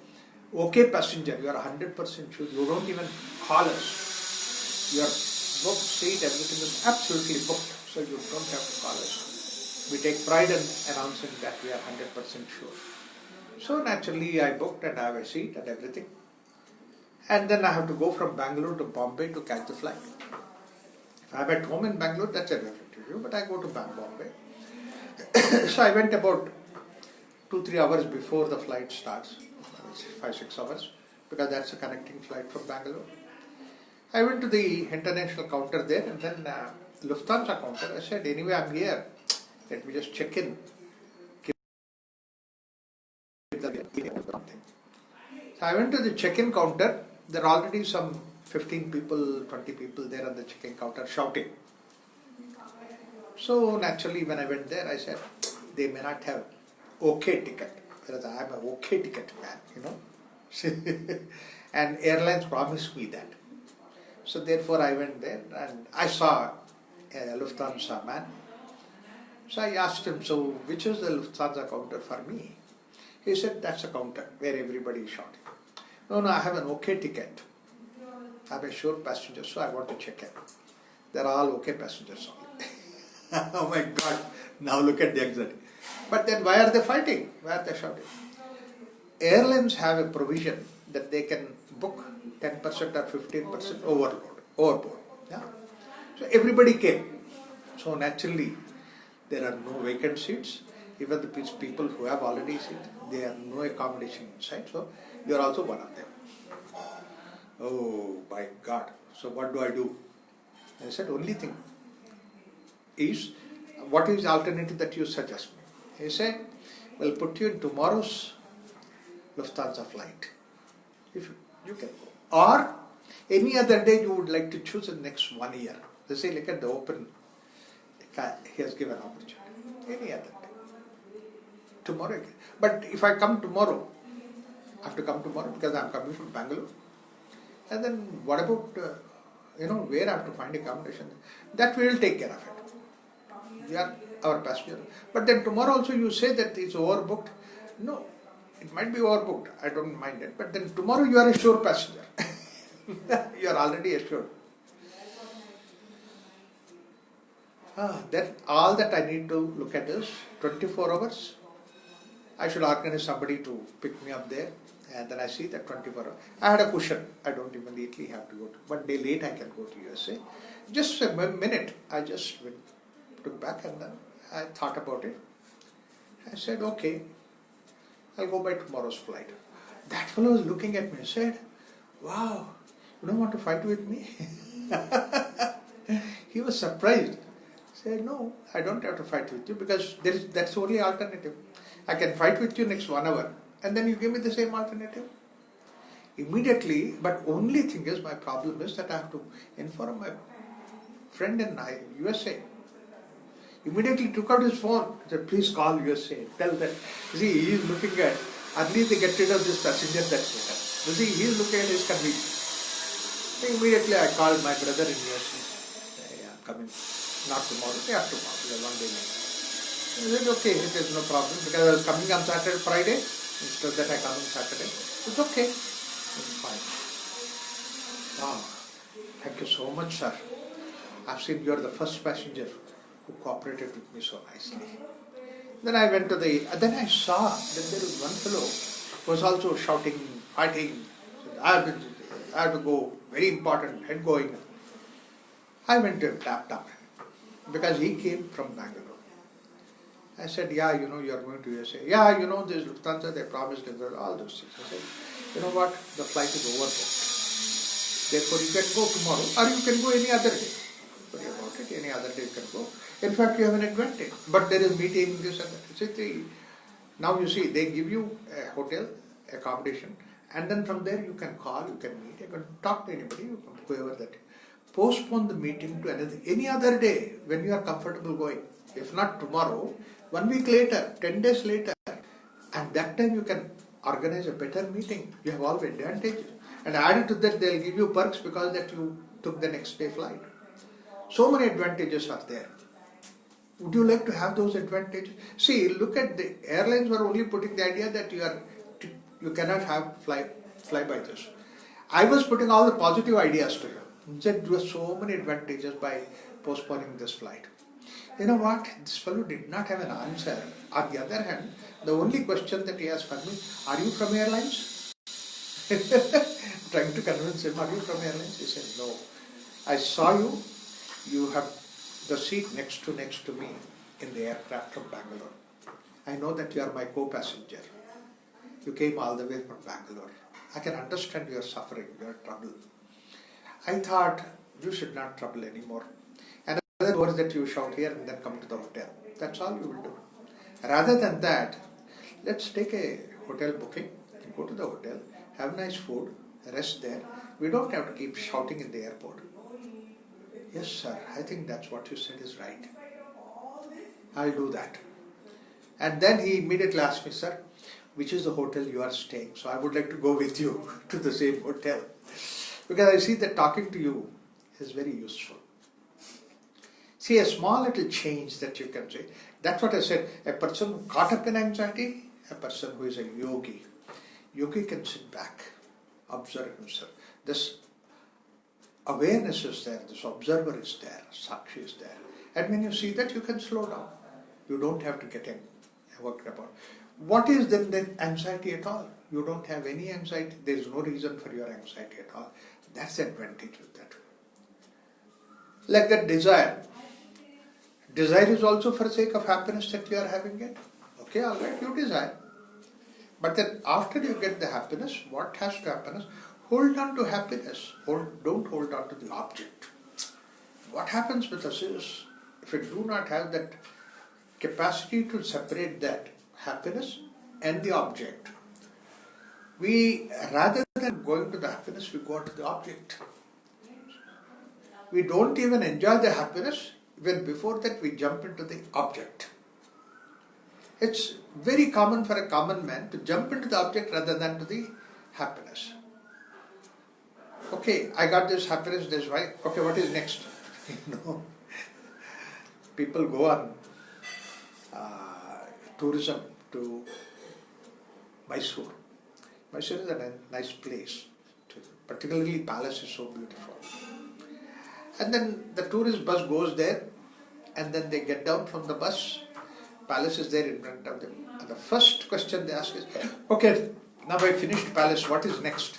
okay passenger, you are 100% sure, you don't even call us. Your booked seat, everything is absolutely booked, so you don't have to call us. We take pride in announcing that we are 100% sure. So naturally I booked and I have a seat and everything. And then I have to go from Bangalore to Bombay to catch the flight. If I'm at home in Bangalore, that's a different issue, but I go to Bombay. So I went about 2-3 hours before the flight starts, 5-6 hours, because that's a connecting flight from Bangalore. I went to the international counter there and then Lufthansa counter. I said, anyway, I'm here. Let me just check in. So I went to the check-in counter. There are already some 15 people, 20 people there on the check-in counter shouting. So naturally when I went there, I said, they may not have okay ticket. Whereas I am an okay ticket man, And airlines promised me that. So therefore I went there and I saw a Lufthansa man. So I asked him, so which is the Lufthansa counter for me? He said, that's a counter where everybody is shouting. No, I have an okay ticket. I'm a sure passenger, so I want to check in. They're all okay passengers only. Oh my God, now look at the anxiety. But then why are they fighting? Why are they shouting? Airlines have a provision that they can book 10% or 15% overboard. Yeah? So everybody came. So naturally, there are no vacant seats. Even the people who have already seats, there are no accommodation inside. So you are also one of them. Oh my God. So what do I do? I said, only thing is, what is the alternative that you suggest me? He said, we'll put you in tomorrow's Lufthansa flight. If you can go. Or any other day you would like to choose in the next 1 year. They say, look at the open, he has given opportunity. Any other day. Tomorrow again. But if I come tomorrow, I have to come tomorrow because I am coming from Bangalore. And then what about, where I have to find accommodation? That we will take care of it. We are our passenger. But then tomorrow also you say that it's overbooked. No, it might be overbooked. I don't mind it. But then tomorrow you are a sure passenger. You are already assured. Then all that I need to look at is 24 hours. I should organize somebody to pick me up there. And then I see that 24 hours. I had a cushion. I don't immediately have to go to. 1 day late I can go to USA. Just a minute. I just took back and then I thought about it. I said, okay, I'll go by tomorrow's flight. That fellow was looking at me and said, wow, you don't want to fight with me? He was surprised. I said, no, I don't have to fight with you because that's the only alternative. I can fight with you next 1 hour and then you give me the same alternative. Immediately, but only thing is, my problem is that I have to inform my friend in USA. Immediately took out his phone, said, please call USA, tell that. See, he is looking at, at least they get rid of this passenger that's better. You see, he is looking at his convenience. So immediately I called my brother in USA. Yeah, I'm coming, not tomorrow, day after tomorrow, 1 day later. He said, okay, it is no problem, because I was coming on Saturday, Friday, instead of that I come on Saturday. It's okay, it's fine. Wow, thank you so much, sir. I've seen you are the first passenger who cooperated with me so nicely. Then I went to then I saw that there was one fellow who was also shouting, fighting. I have to go, very important, head going. I went to laptop because he came from Bangalore. I said, yeah, you know, you are going to USA. Yeah, you know, this Lufthansa, they promised all those things. I said, you know what, the flight is overbooked. Therefore, you can go tomorrow or you can go any other day. Sorry about it, any other day you can go. In fact, you have an advantage. But there is meeting, this and that. Now you see, they give you a hotel, accommodation, and then from there you can call, you can meet, you can talk to anybody, you can whoever that is. Postpone the meeting to any other day when you are comfortable going. If not tomorrow, 1 week later, 10 days later, and that time you can organize a better meeting. You have all the advantages. And added to that, they'll give you perks because that you took the next day flight. So many advantages are there. Would you like to have those advantages? See, look at the airlines were only putting the idea that you cannot have fly by this. I was putting all the positive ideas to you. There were so many advantages by postponing this flight. You know what? This fellow did not have an answer. On the other hand, the only question that he asked me, are you from airlines? Trying to convince him, are you from airlines? He said, no. I saw you. You have the seat next to me in the aircraft from Bangalore. I know that you are my co-passenger. You came all the way from Bangalore. I can understand your suffering, your trouble. I thought you should not trouble anymore. And other words that you shout here and then come to the hotel. That's all you will do. Rather than that, let's take a hotel booking, go to the hotel, have nice food, rest there. We don't have to keep shouting in the airport. Yes, sir, I think that's what you said is right. I'll do that. And then he immediately asked me, sir, which is the hotel you are staying? So I would like to go with you to the same hotel. Because I see that talking to you is very useful. See, a small little change that you can say. That's what I said. A person caught up in anxiety, a person who is a yogi. Yogi can sit back, observe himself. This awareness is there, this observer is there, Sakshi is there. And when you see that, you can slow down. You don't have to get worked about. What is then anxiety at all? You don't have any anxiety. There is no reason for your anxiety at all. That's the advantage with that. Like that desire. Desire is also for the sake of happiness that you are having it. Okay, all right, you desire. But then after you get the happiness, what has to happen is, hold on to happiness. Don't hold on to the object. What happens with us is, if we do not have that capacity to separate that happiness and the object, we, rather than going to the happiness, we go to the object. We don't even enjoy the happiness, when before that we jump into the object. It's very common for a common man to jump into the object rather than to the happiness. Okay, I got this happiness, this why. Okay, what is next? People go on tourism to Mysore. Mysore is a nice place. Particularly Palace is so beautiful. And then the tourist bus goes there, and then they get down from the bus. Palace is there in front of them. And the first question they ask is, okay, now I finished Palace, what is next?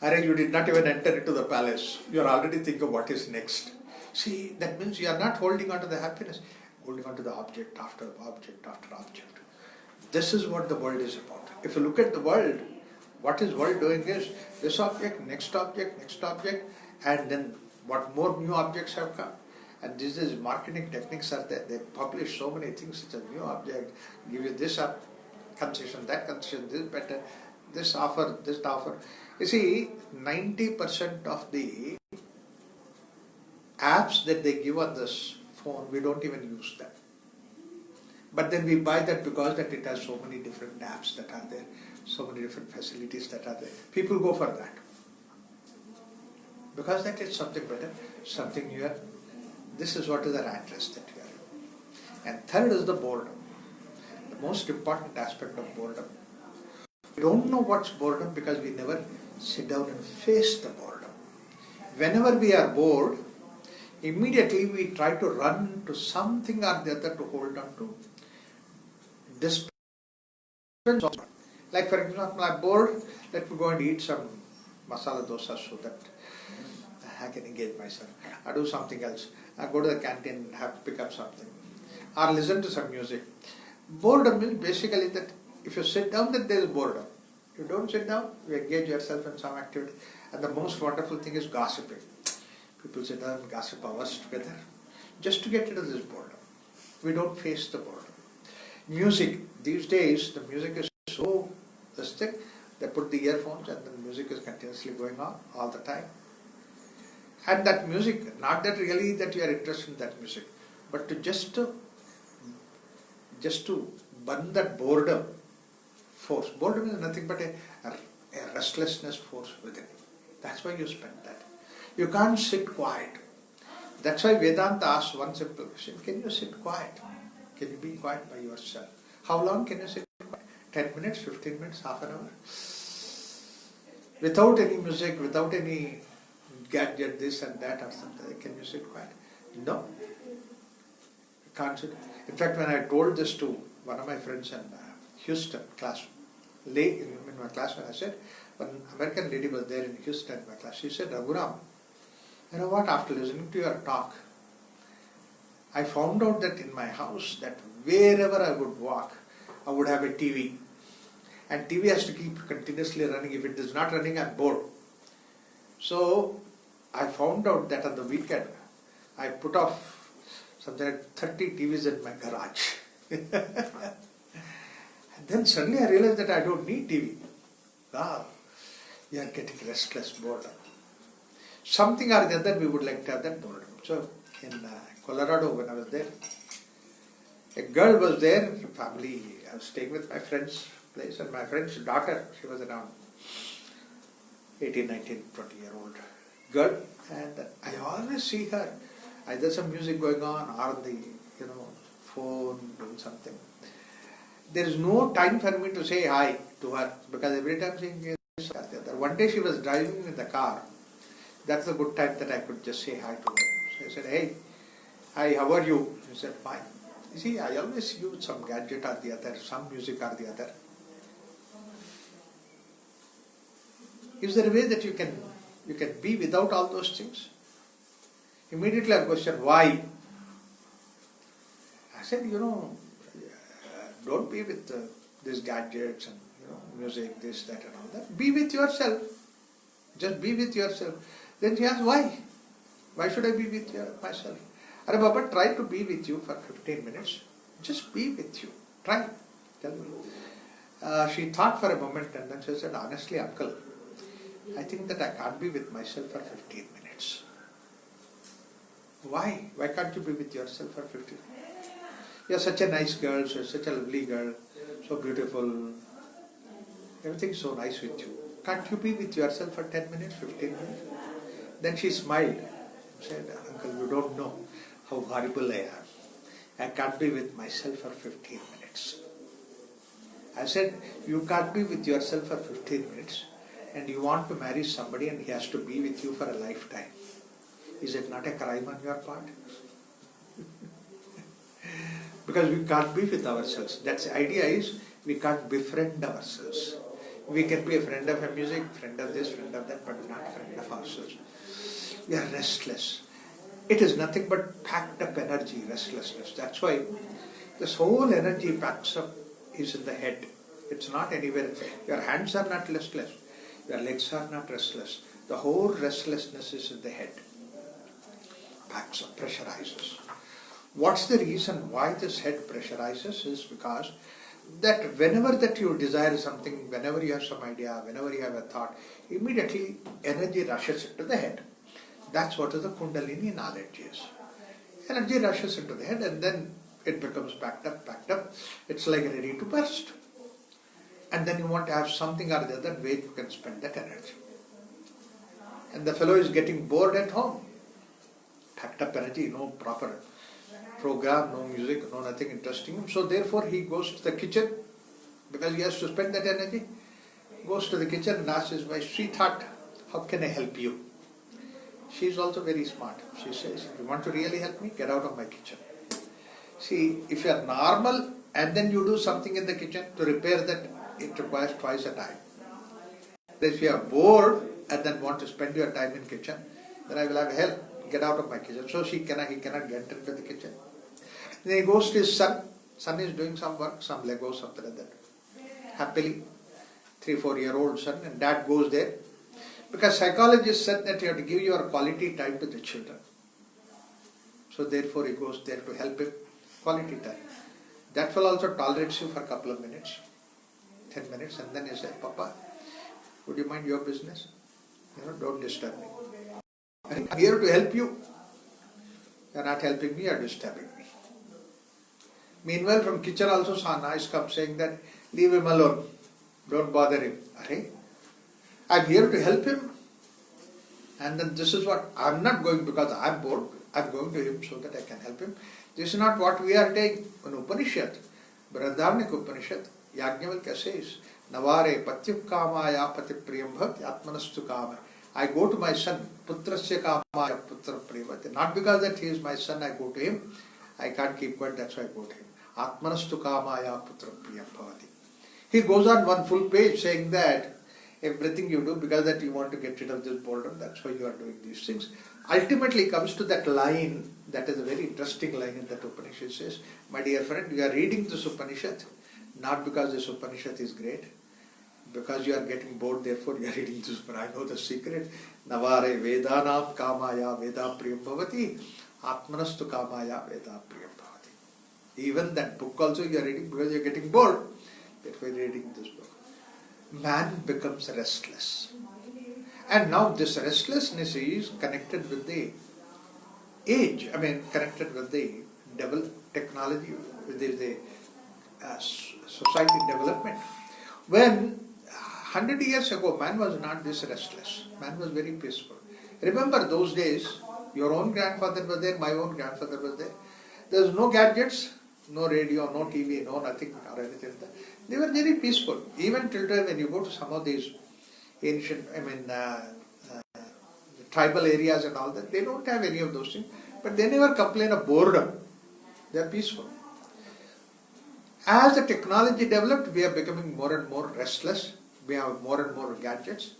Arey, you did not even enter into the palace. You are already thinking what is next. See, that means you are not holding on to the happiness, holding on to the object after object after object. This is what the world is about. If you look at the world, what is world doing is this object, next object, and then what more new objects have come. And this is marketing techniques are there. They publish so many things. It's a new object, give you this concession, that concession, this better, this offer, this offer. You see, 90% of the apps that they give on this phone, we don't even use them. But then we buy that because that it has so many different apps that are there, so many different facilities that are there. People go for that. Because that is something better, something newer. This is what is the rat race that we are in. And third is the boredom. The most important aspect of boredom. We don't know what's boredom because we never sit down and face the boredom. Whenever we are bored, immediately we try to run to something or the other to hold on to. Like for example, I'm bored, let me go and eat some masala dosa so that I can engage myself. I do something else. I go to the canteen, have to pick up something, or listen to some music. Boredom is basically that if you sit down, then there is boredom. You don't sit down, you engage yourself in some activity. And the most wonderful thing is gossiping. People sit down and gossip hours together just to get rid of this boredom. We don't face the boredom. Music, these days the music is so thick, they put the earphones and the music is continuously going on all the time. And that music, not that really that you are interested in that music, but to just to burn that boredom force. Boredom is nothing but a restlessness force within. That's why you spend that. You can't sit quiet. That's why Vedanta asks one simple question: can you sit quiet? Can you be quiet by yourself? How long can you sit quiet? 10 minutes, 15 minutes, half an hour? Without any music, without any gadget, this and that or something, can you sit quiet? No. You can't sit. In fact, when I told this to one of my friends in Houston class, in my class, when I said, one American lady was there in Houston in my class, she said, Raghuram, you know what, after listening to your talk, I found out that in my house, that wherever I would walk, I would have a TV. And TV has to keep continuously running. If it is not running, I'm bored. So I found out that on the weekend, I put off something like 30 TVs in my garage. And then suddenly I realized that I don't need TV. Wow, you are getting restless, boredom. Something or the other we would like to have that boredom. So in Colorado, when I was there, a girl was there, family, I was staying with my friend's place, and my friend's daughter, she was around 18, 19, 20-year-old girl, and I always see her, either some music going on or on the phone doing something. There is no time for me to say hi to her, because every time she engages the other. One day she was driving in the car. That's a good time that I could just say hi to her. So I said, hey, hi, how are you? She said, fine. You see, I always use some gadget or the other, some music or the other. Is there a way that you can be without all those things? Immediately I questioned, why? I said, don't be with these gadgets and music, this, that and all that. Be with yourself. Just be with yourself. Then she asked, why? Why should I be with myself? Arey Baba, try to be with you for 15 minutes. Just be with you. Try. Tell me. She thought for a moment and then she said, honestly, uncle, I think that I can't be with myself for 15 minutes. Why? Why can't you be with yourself for 15 minutes? You're such a nice girl, you're such a lovely girl, so beautiful. Everything's so nice with you. Can't you be with yourself for 10 minutes, 15 minutes? Then she smiled and said, uncle, you don't know how horrible I am. I can't be with myself for 15 minutes. I said, you can't be with yourself for 15 minutes and you want to marry somebody and he has to be with you for a lifetime. Is it not a crime on your part? Because we can't be with ourselves. That's the idea is we can't befriend ourselves. We can be a friend of a music, friend of this, friend of that, but not a friend of ourselves. We are restless. It is nothing but packed up energy, restlessness. That's why this whole energy packed up is in the head. It's not anywhere. Your hands are not restless. Your legs are not restless. The whole restlessness is in the head. Packs up, pressurizes. What's the reason why this head pressurizes is because that whenever that you desire something, whenever you have some idea, whenever you have a thought, immediately energy rushes into the head. That's what is the Kundalini knowledge is. Energy rushes into the head and then it becomes packed up. It's like ready to burst. And then you want to have something or the other way you can spend that energy. And the fellow is getting bored at home. Packed up energy, no proper program, no music, no nothing interesting. So therefore he goes to the kitchen because he has to spend that energy. Goes to the kitchen and asks his wife, sweetheart, how can I help you? She is also very smart. She says, if you want to really help me, get out of my kitchen. See, if you are normal and then you do something in the kitchen to repair that, it requires twice a time. If you are bored and then want to spend your time in kitchen, then I will have hell. Get out of my kitchen. So he cannot get into the kitchen. Then he goes to his son. Son is doing some work, some Lego, something like that. Happily, 3-4-year-old son, and dad goes there. Because psychologists said that you have to give your quality time to the children. So therefore he goes there to help him. Quality time. That will also tolerate you for a couple of minutes, 10 minutes, and then he said, Papa, would you mind your business? Don't disturb me. I'm here to help you. You're not helping me, you're disturbing me. Meanwhile, from kitchen also saw noise come saying that, leave him alone. Don't bother him. I'm here to help him. And then this is what, I'm not going because I'm bored. I'm going to him so that I can help him. This is not what we are taking in Upanishad. Brihadaranyaka Upanishad, Yajnavalkya says, Navare patyuk kamaya pati priyam bhakti atmanastu kama. I go to my son, putrasya kamaya putra priyavati. Not because that he is my son, I go to him. I can't keep quiet, that's why I go to him. Atmanastu kamaya putra priyam bhavati. He goes on one full page saying that everything you do because that you want to get rid of this boredom, that's why you are doing these things. Ultimately comes to that line, that is a very interesting line in that Upanishad says, my dear friend, you are reading this Upanishad, not because this Upanishad is great, because you are getting bored, therefore you are reading this, but I know the secret. Navare Vedanam Kamaya Veda Priyam Bhavati, Atmanastu Kamaya Veda Priyam Bhavati. Even that book also you are reading because you are getting bored, therefore you are reading this book. Man becomes restless. And now this restlessness is connected with the age, connected with the technology, with the society development. When 100 years ago, man was not this restless. Man was very peaceful. Remember those days, your own grandfather was there, my own grandfather was there. There was no gadgets, no radio, no TV, no nothing or anything like that. They were very peaceful. Even till today, when you go to some of these ancient, tribal areas and all that, they don't have any of those things. But they never complain of boredom. They are peaceful. As the technology developed, we are becoming more and more restless. We have more and more gadgets.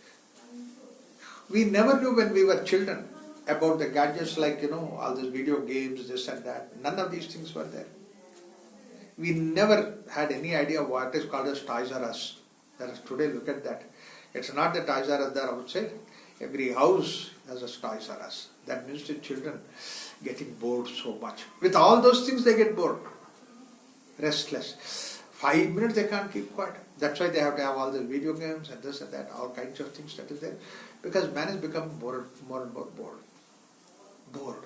We never knew when we were children about the gadgets like, all these video games, this and that. None of these things were there. We never had any idea what is called as Toys R Us. Whereas today, look at that. It's not the Toys R Us there outside. Every house has a Toys R Us. That means the children getting bored so much. With all those things, they get bored. Restless. 5 minutes they can't keep quiet. That's why they have to have all the video games and this and that, all kinds of things that is there. Because man has become more and more bored.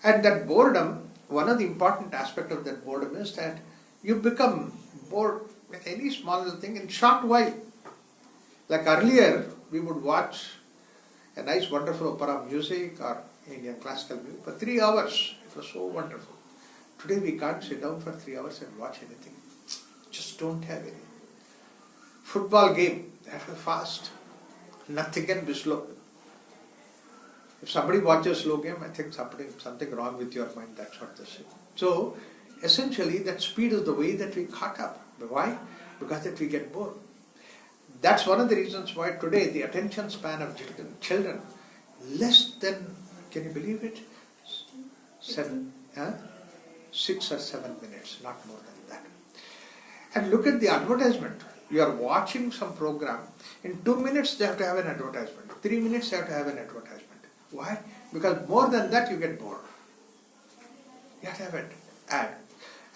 And that boredom, one of the important aspects of that boredom is that you become bored with any small little thing in short while. Like earlier, we would watch a nice wonderful opera music or Indian classical music for 3 hours. It was so wonderful. Today we can't sit down for 3 hours and watch anything. Just don't have any. Football game, that was fast. Nothing can be slow. If somebody watches slow game, I think something wrong with your mind, that's what they say. So, essentially that speed is the way that we caught up. Why? Because that we get bored. That's one of the reasons why today the attention span of children, less than, can you believe it? 6 or 7 minutes, not more than that. And look at the advertisement. You are watching some program, in 2 minutes they have to have an advertisement, 3 minutes they have to have an advertisement. Why? Because more than that you get bored. You have to have an ad.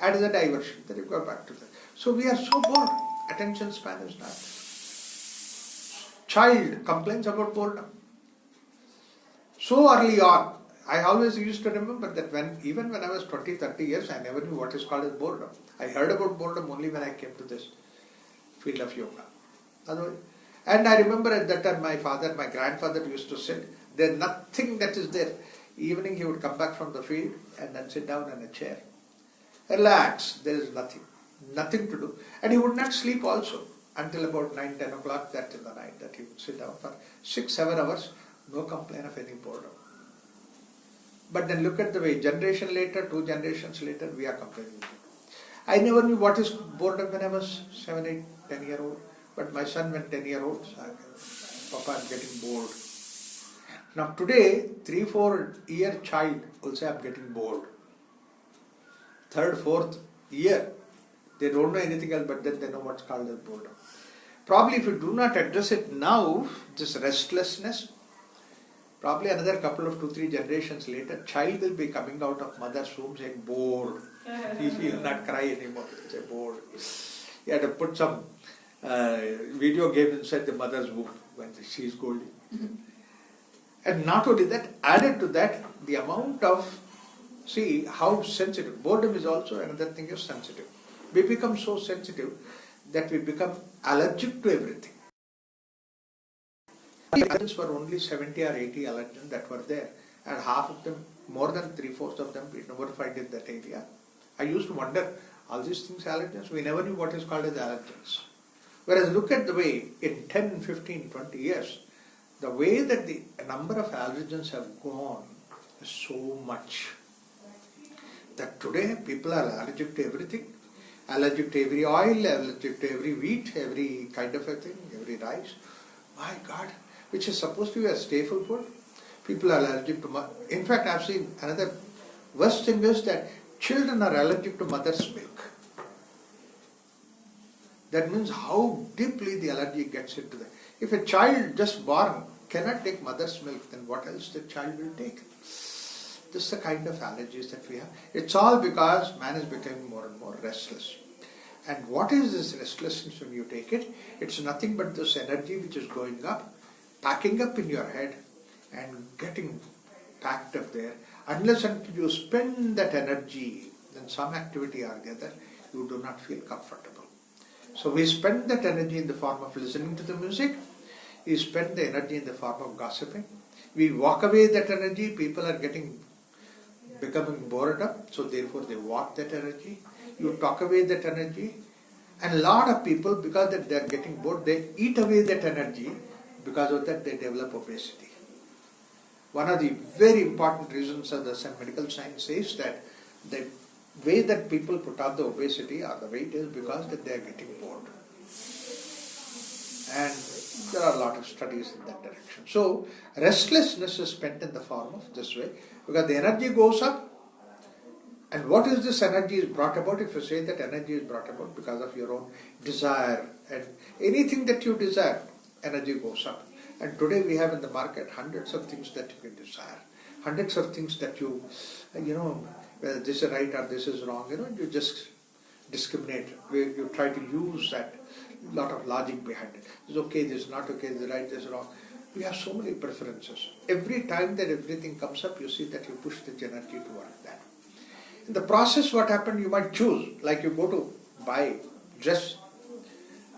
Ad is a diversion, then you go back to that. So we are so bored. Attention span is not. Child complains about boredom. So early on, I always used to remember that even when I was 20, 30 years, I never knew what is called as boredom. I heard about boredom only when I came to this field of yoga. Otherwise, and I remember at that time my grandfather used to sit, there's nothing that is there. Evening he would come back from the field and then sit down in a chair. Relax, there is nothing to do. And he would not sleep also until about 9, 10 o'clock that in the night that he would sit down for 6, 7 hours, no complaint of any boredom. But then look at the way, generation later, 2 generations later, we are complaining. I never knew what is boredom when I was 7, 8, 10 year old. But my son went 10 year old, so Papa, I'm getting bored. Now today, 3-4 year child will say, I'm getting bored. 3rd, 4th year, they don't know anything else, but then they know what's called as boredom. Probably if you do not address it now, this restlessness, probably another couple of 2-3 generations later, child will be coming out of mother's womb saying bored. He will not cry anymore, he'll say bored. You had to put some video game inside the mother's womb when she is scolding. And not only that, added to that, the amount of, see how sensitive, boredom is also another thing is sensitive. We become so sensitive that we become allergic to everything. Allergens were only 70 or 80 allergens that were there, and half of them, more than 3/4 of them, we never find in that area. I used to wonder, all these things allergens, we never knew what is called as allergens. Whereas look at the way in 10, 15, 20 years, the way that the number of allergens have gone is so much that today people are allergic to everything, allergic to every oil, allergic to every wheat, every kind of a thing, every rice. My God, which is supposed to be a staple food, people are allergic to. In fact, I've seen another worst thing is that children are allergic to mother's milk. That means how deeply the allergy gets into them. If a child just born cannot take mother's milk, then what else the child will take? This is the kind of allergies that we have. It's all because man is becoming more and more restless. And what is this restlessness when you take it? It's nothing but this energy which is going up, packing up in your head and getting packed up there. Unless until you spend that energy in some activity or the other, you do not feel comfortable. So we spend that energy in the form of listening to the music. We spend the energy in the form of gossiping. We walk away that energy. People are becoming bored up, so therefore they walk that energy. You talk away that energy. And a lot of people, because that they are getting bored, they eat away that energy. Because of that, they develop obesity. One of the very important reasons of the medical science says that the way that people put on the obesity or the weight is because that they are getting bored. And there are a lot of studies in that direction. So restlessness is spent in the form of this way, because the energy goes up. And what is this energy is brought about? If you say that energy is brought about because of your own desire, and anything that you desire, energy goes up. And today we have in the market hundreds of things that you can desire, hundreds of things that you whether this is right or this is wrong, you just discriminate. You try to use that lot of logic behind it. It's okay, this is not okay, this is right, this is wrong. We have so many preferences. Every time that everything comes up, you see that you push the energy towards that. In the process, what happened, you might choose, like you go to buy dress,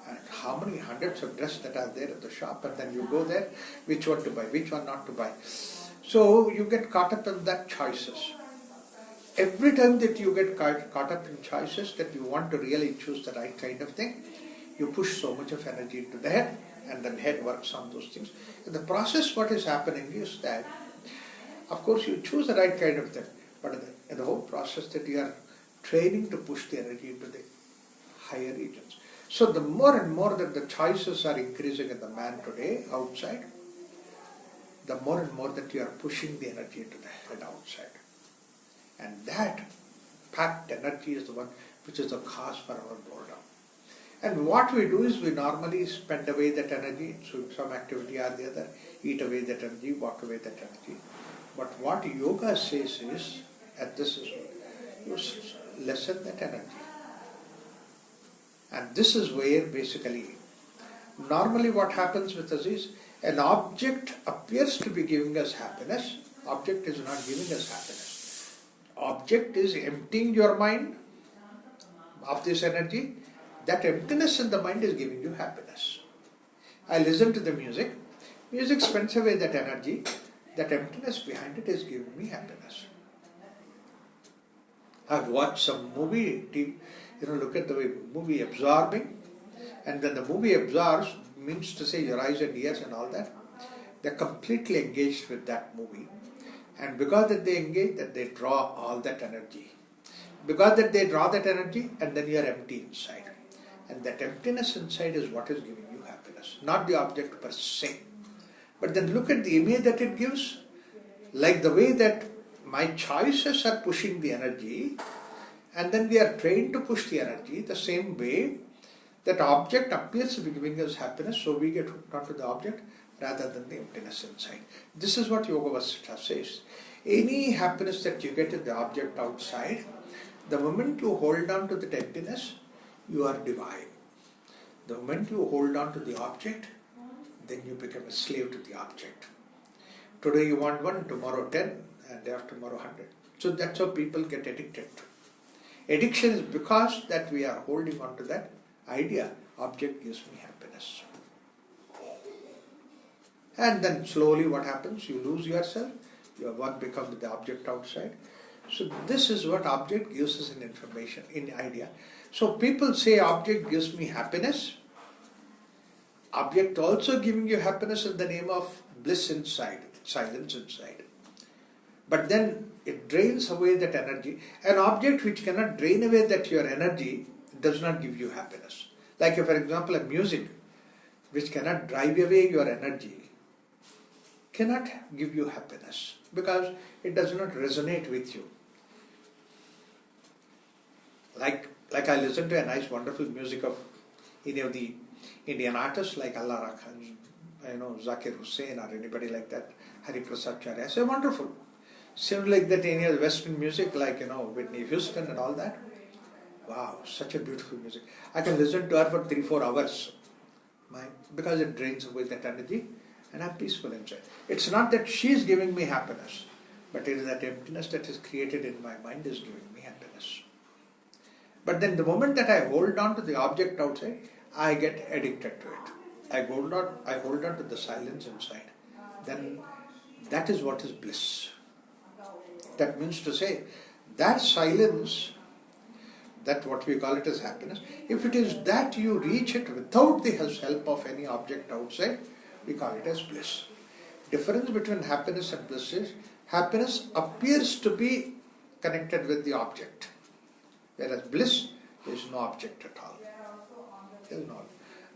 and how many hundreds of dresses that are there at the shop, and then you go there, which one to buy, which one not to buy. So you get caught up in that choices. Every time that you get caught up in choices that you want to really choose the right kind of thing, you push so much of energy into the head, and then head works on those things. In the process, what is happening is that, of course, you choose the right kind of thing, but in the whole process that you are training to push the energy into the higher regions. So the more and more that the choices are increasing in the man today outside, the more and more that you are pushing the energy into the head outside. And that packed energy is the one which is the cause for our boredom. And what we do is we normally spend away that energy, so some activity or the other, eat away that energy, walk away that energy. But what yoga says is, at this is, you lessen that energy. And this is where basically, normally what happens with us is, an object appears to be giving us happiness. Object is not giving us happiness. Object is emptying your mind of this energy. That emptiness in the mind is giving you happiness. I listen to the music. Music spends away that energy. That emptiness behind it is giving me happiness. I've watched some movie, look at the way movie absorbing, and then the movie absorbs means to say your eyes and ears and all that. They're completely engaged with that movie. And because that they engage, that they draw all that energy. Because that they draw that energy, and then you are empty inside. And that emptiness inside is what is giving you happiness, not the object per se. But then look at the image that it gives. Like the way that my choices are pushing the energy, and then we are trained to push the energy, the same way that object appears to be giving us happiness, so we get hooked onto the object rather than the emptiness inside. This is what Yoga Vasishtha says. Any happiness that you get in the object outside, the moment you hold on to that emptiness, you are divine. The moment you hold on to the object, then you become a slave to the object. Today you want 1, tomorrow 10, and day after tomorrow 100. So that's how people get addicted to. Addiction is because that we are holding on to that idea, object gives me happiness. And then slowly what happens? You lose yourself, your one becomes the object outside. So this is what object gives us in information, in idea. So people say object gives me happiness. Object also giving you happiness in the name of bliss inside, silence inside. But then it drains away that energy. An object which cannot drain away that your energy does not give you happiness. Like for example a music which cannot drive away your energy cannot give you happiness because it does not resonate with you. Like I listen to a nice wonderful music of any of the Indian artists like Allah Rakhan, Zakir Hussain or anybody like that, Hari Prasad Charya, so wonderful. Similar like that any other Western music like Whitney Houston and all that. Wow, such a beautiful music. I can listen to her for 3-4 hours because it drains away that energy and I'm peaceful inside. It's not that she is giving me happiness, but it is that emptiness that is created in my mind is giving me happiness. But then the moment that I hold on to the object outside, I get addicted to it. I hold on to the silence inside. Then that is what is bliss. That means to say, that silence, that what we call it as happiness, if it is that you reach it without the help of any object outside, we call it as bliss. Difference between happiness and bliss is, happiness appears to be connected with the object, whereas bliss is no object at all. There is no.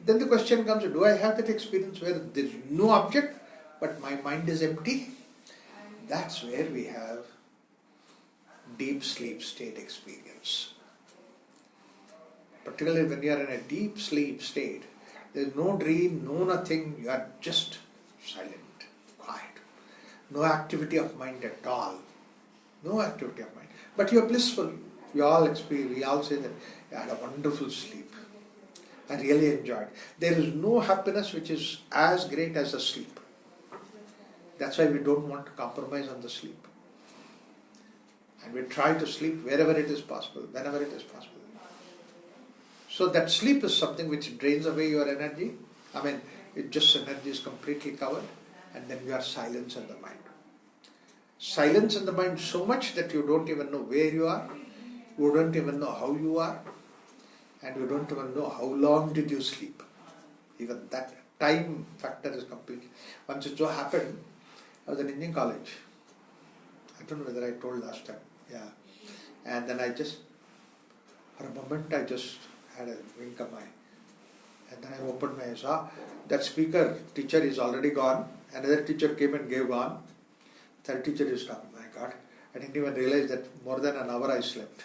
Then the question comes, do I have that experience where there is no object but my mind is empty? That's where we have deep sleep state experience. Particularly when you are in a deep sleep state, there is no dream, no nothing, you are just silent, quiet. No activity of mind at all. No activity of mind. But you are blissful. We all say that I had a wonderful sleep. I really enjoyed. There is no happiness which is as great as the sleep. That's why we don't want to compromise on the sleep. And we try to sleep wherever it is possible, whenever it is possible. So that sleep is something which drains away your energy. Energy is completely covered, and then you are silence in the mind. Silence in the mind so much that you don't even know where you are, you don't even know how you are, and you don't even know how long did you sleep. Even that time factor is complete. Once it so happened, I was in Indian college. I don't know whether I told last time. Yeah. And then for a moment I just had a wink of my eye. And then I opened my eyes. That teacher is already gone. Another teacher came and gave on. Third teacher is gone. My God, I didn't even realize that more than an hour I slept.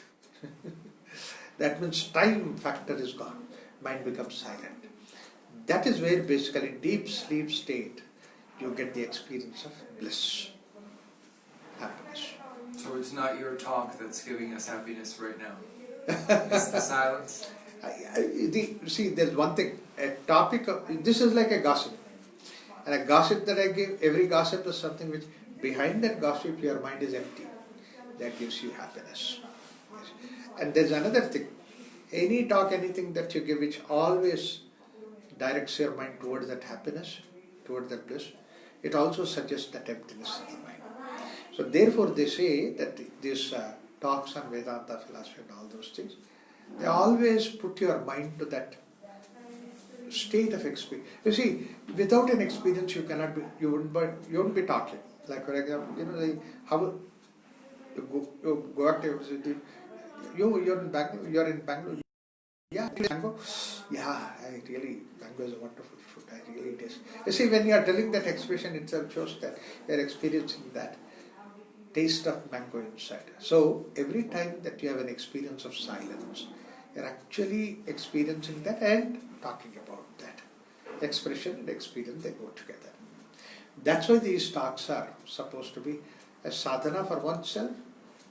That means time factor is gone. Mind becomes silent. That is where basically deep sleep state you get the experience of bliss, happiness. So it's not your talk that's giving us happiness right now. It's the silence. See, there's one thing. This is like a gossip. And a gossip that I give, every gossip is something which, behind that gossip, your mind is empty. That gives you happiness. And there's another thing. Any talk, anything that you give, which always directs your mind towards that happiness, towards that bliss, it also suggests that emptiness in the mind. So therefore they say that these talks on Vedanta, philosophy and all those things, they always put your mind to that state of experience. You see, without an experience you wouldn't be talking. Like for example, how you go back to you're in Bangalore. Yeah, mango? Yeah, mango is a wonderful fruit. I really taste. You see, when you are telling that expression itself shows that you are experiencing that taste of mango inside. So every time that you have an experience of silence, you are actually experiencing that and talking about that. Expression and experience, they go together. That's why these talks are supposed to be a sadhana for oneself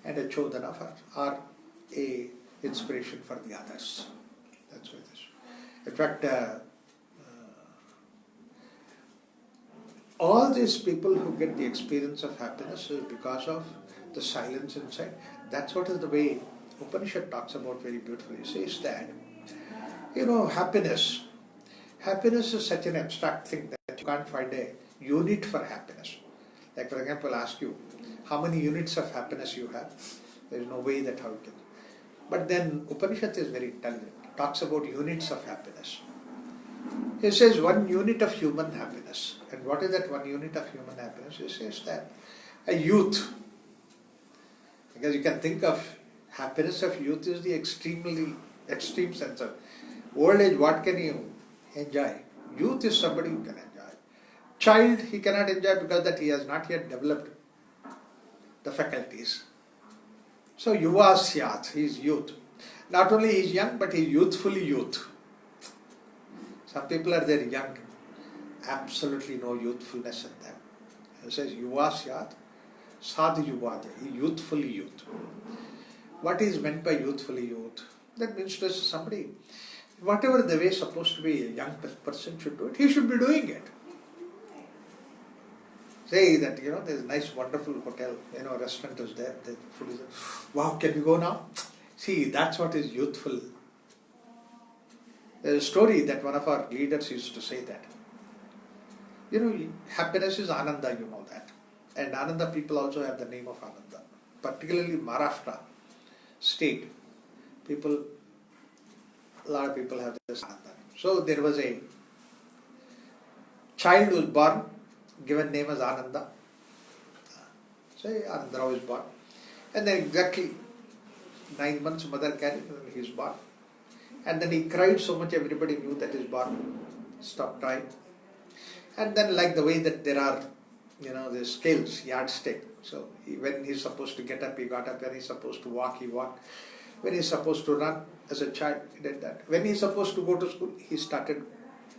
and a chodhana or a inspiration for the others. That's why this. In fact, all these people who get the experience of happiness is because of the silence inside. That's what is the way Upanishad talks about very beautifully. It says that, happiness. Happiness is such an abstract thing that you can't find a unit for happiness. Like, for example, I'll ask you, how many units of happiness you have? There is no way that how you can. But then Upanishad is very intelligent. It talks about units of happiness. It says 1 unit of human happiness. And what is that 1 unit of human happiness? It says that a youth. Because you can think of happiness of youth is the extreme sense of old age. What can you enjoy? Youth is somebody who can enjoy. Child, he cannot enjoy because that he has not yet developed the faculties. So yuva syat, he is youth. Not only he is young, but he is youthfully youth. Some people are there young, absolutely no youthfulness in them. He says yuva syat, sadhu yuva, youthfully youth. What is meant by youthfully youth? That means to somebody, whatever the way supposed to be a young person should do it, he should be doing it. Say that, there's a nice, wonderful hotel, restaurant is there, the food is there. Wow, can we go now? See, that's what is youthful. There's a story that one of our leaders used to say that. Happiness is Ananda, you know that. And Ananda people also have the name of Ananda. Particularly Maharashtra state, a lot of people have this Ananda. So there was a child who was born, given name as Ananda. Say Ananda was born. And then exactly 9 months mother carried and he was born. And then he cried so much everybody knew that he was born. Stopped crying. And then like the way that there are, the scales, yardstick. So when he's supposed to get up, he got up. When he's supposed to walk, he walked. When he's supposed to run as a child, he did that. When he's supposed to go to school, he started,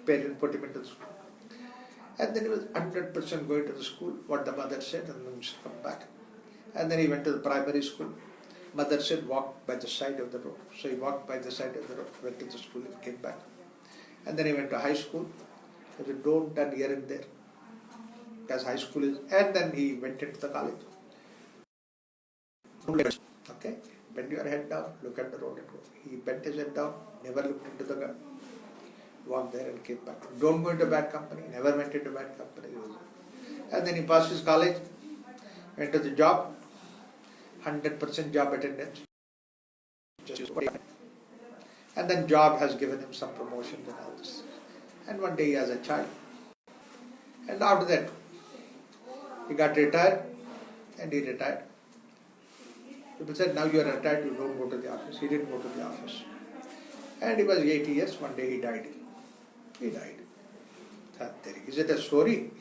parents put him into the school. And then he was 100% going to the school, what the mother said, and then he should come back. And then he went to the primary school. Mother said, walk by the side of the road. So he walked by the side of the road, went to the school and came back. And then he went to high school. He said, don't turn here and there. Because high school is... And then he went into the college. Okay? Bend your head down, look at the road and go. He bent his head down, never looked into the gun. Walked there and came back. Don't go into bad company. Never went into bad company. And then he passed his college, went to the job, 100% job attendance. And then job has given him some promotions and all this. And one day he has a child. And after that, he got retired and he retired. People said, now you are retired, you don't go to the office. He didn't go to the office. And he was 80 years, one day he died. He died. Is it a story?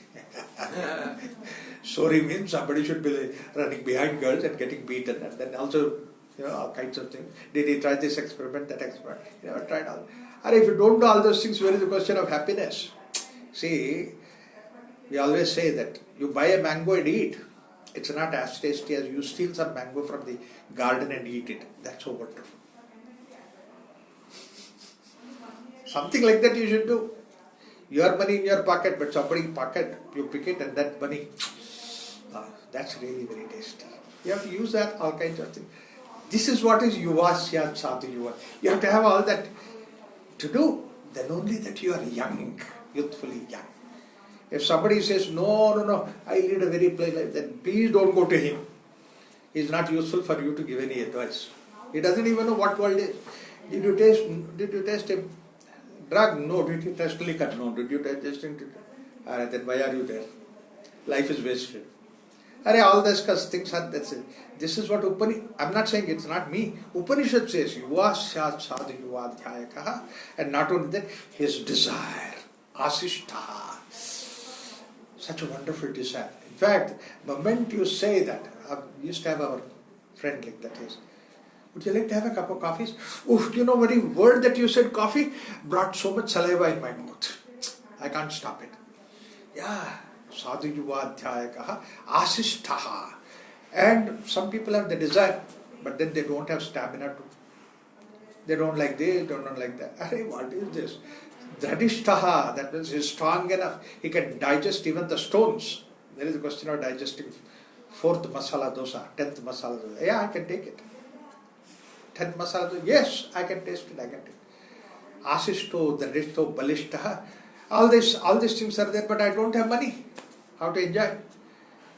Story means somebody should be running behind girls and getting beaten and then also, all kinds of things. Did he try this experiment, that experiment? He never tried all. And if you don't do all those things, where is the question of happiness? See, we always say that you buy a mango and eat. It's not as tasty as you steal some mango from the garden and eat it. That's so wonderful. Something like that you should do. Your money in your pocket, but somebody's pocket, you pick it and that money, that's really very tasty. You have to use that, all kinds of things. This is what is yuva syat sadhu yuva. You have to have all that to do. Then only that you are young, youthfully young. If somebody says, no, I lead a very plain life, then please don't go to him. He is not useful for you to give any advice. He doesn't even know what world is. Did you taste a drug? No. Did you taste liquor? No. Did you taste anything? Then why are you there? Life is wasted. All this things are, that's it. This is what I'm not saying it's not me. Upanishad says, Yuva Syat Sadhu Yuva Dhyayakaha. And not only that, his desire, Asishtaha. Such a wonderful desire. In fact, the moment you say that, we used to have our friend like that is, would you like to have a cup of coffee? Oof, you know, very word that you said coffee brought so much saliva in my mouth. I can't stop it. Yeah. Sadhu Yuva Dhyayakaha Asishtaha. And some people have the desire, but then they don't have stamina to. They don't like this, don't like that. Arey, what is this? Dradishtaha, that means he's strong enough. He can digest even the stones. There is a question of digesting 4th masala dosa, 10th masala dosa. Yeah, I can take it. 10th masala dosa, yes, I can taste it, I can take it. Asishto, Dradishto, Balishtaha. All these things are there, but I don't have money. How to enjoy?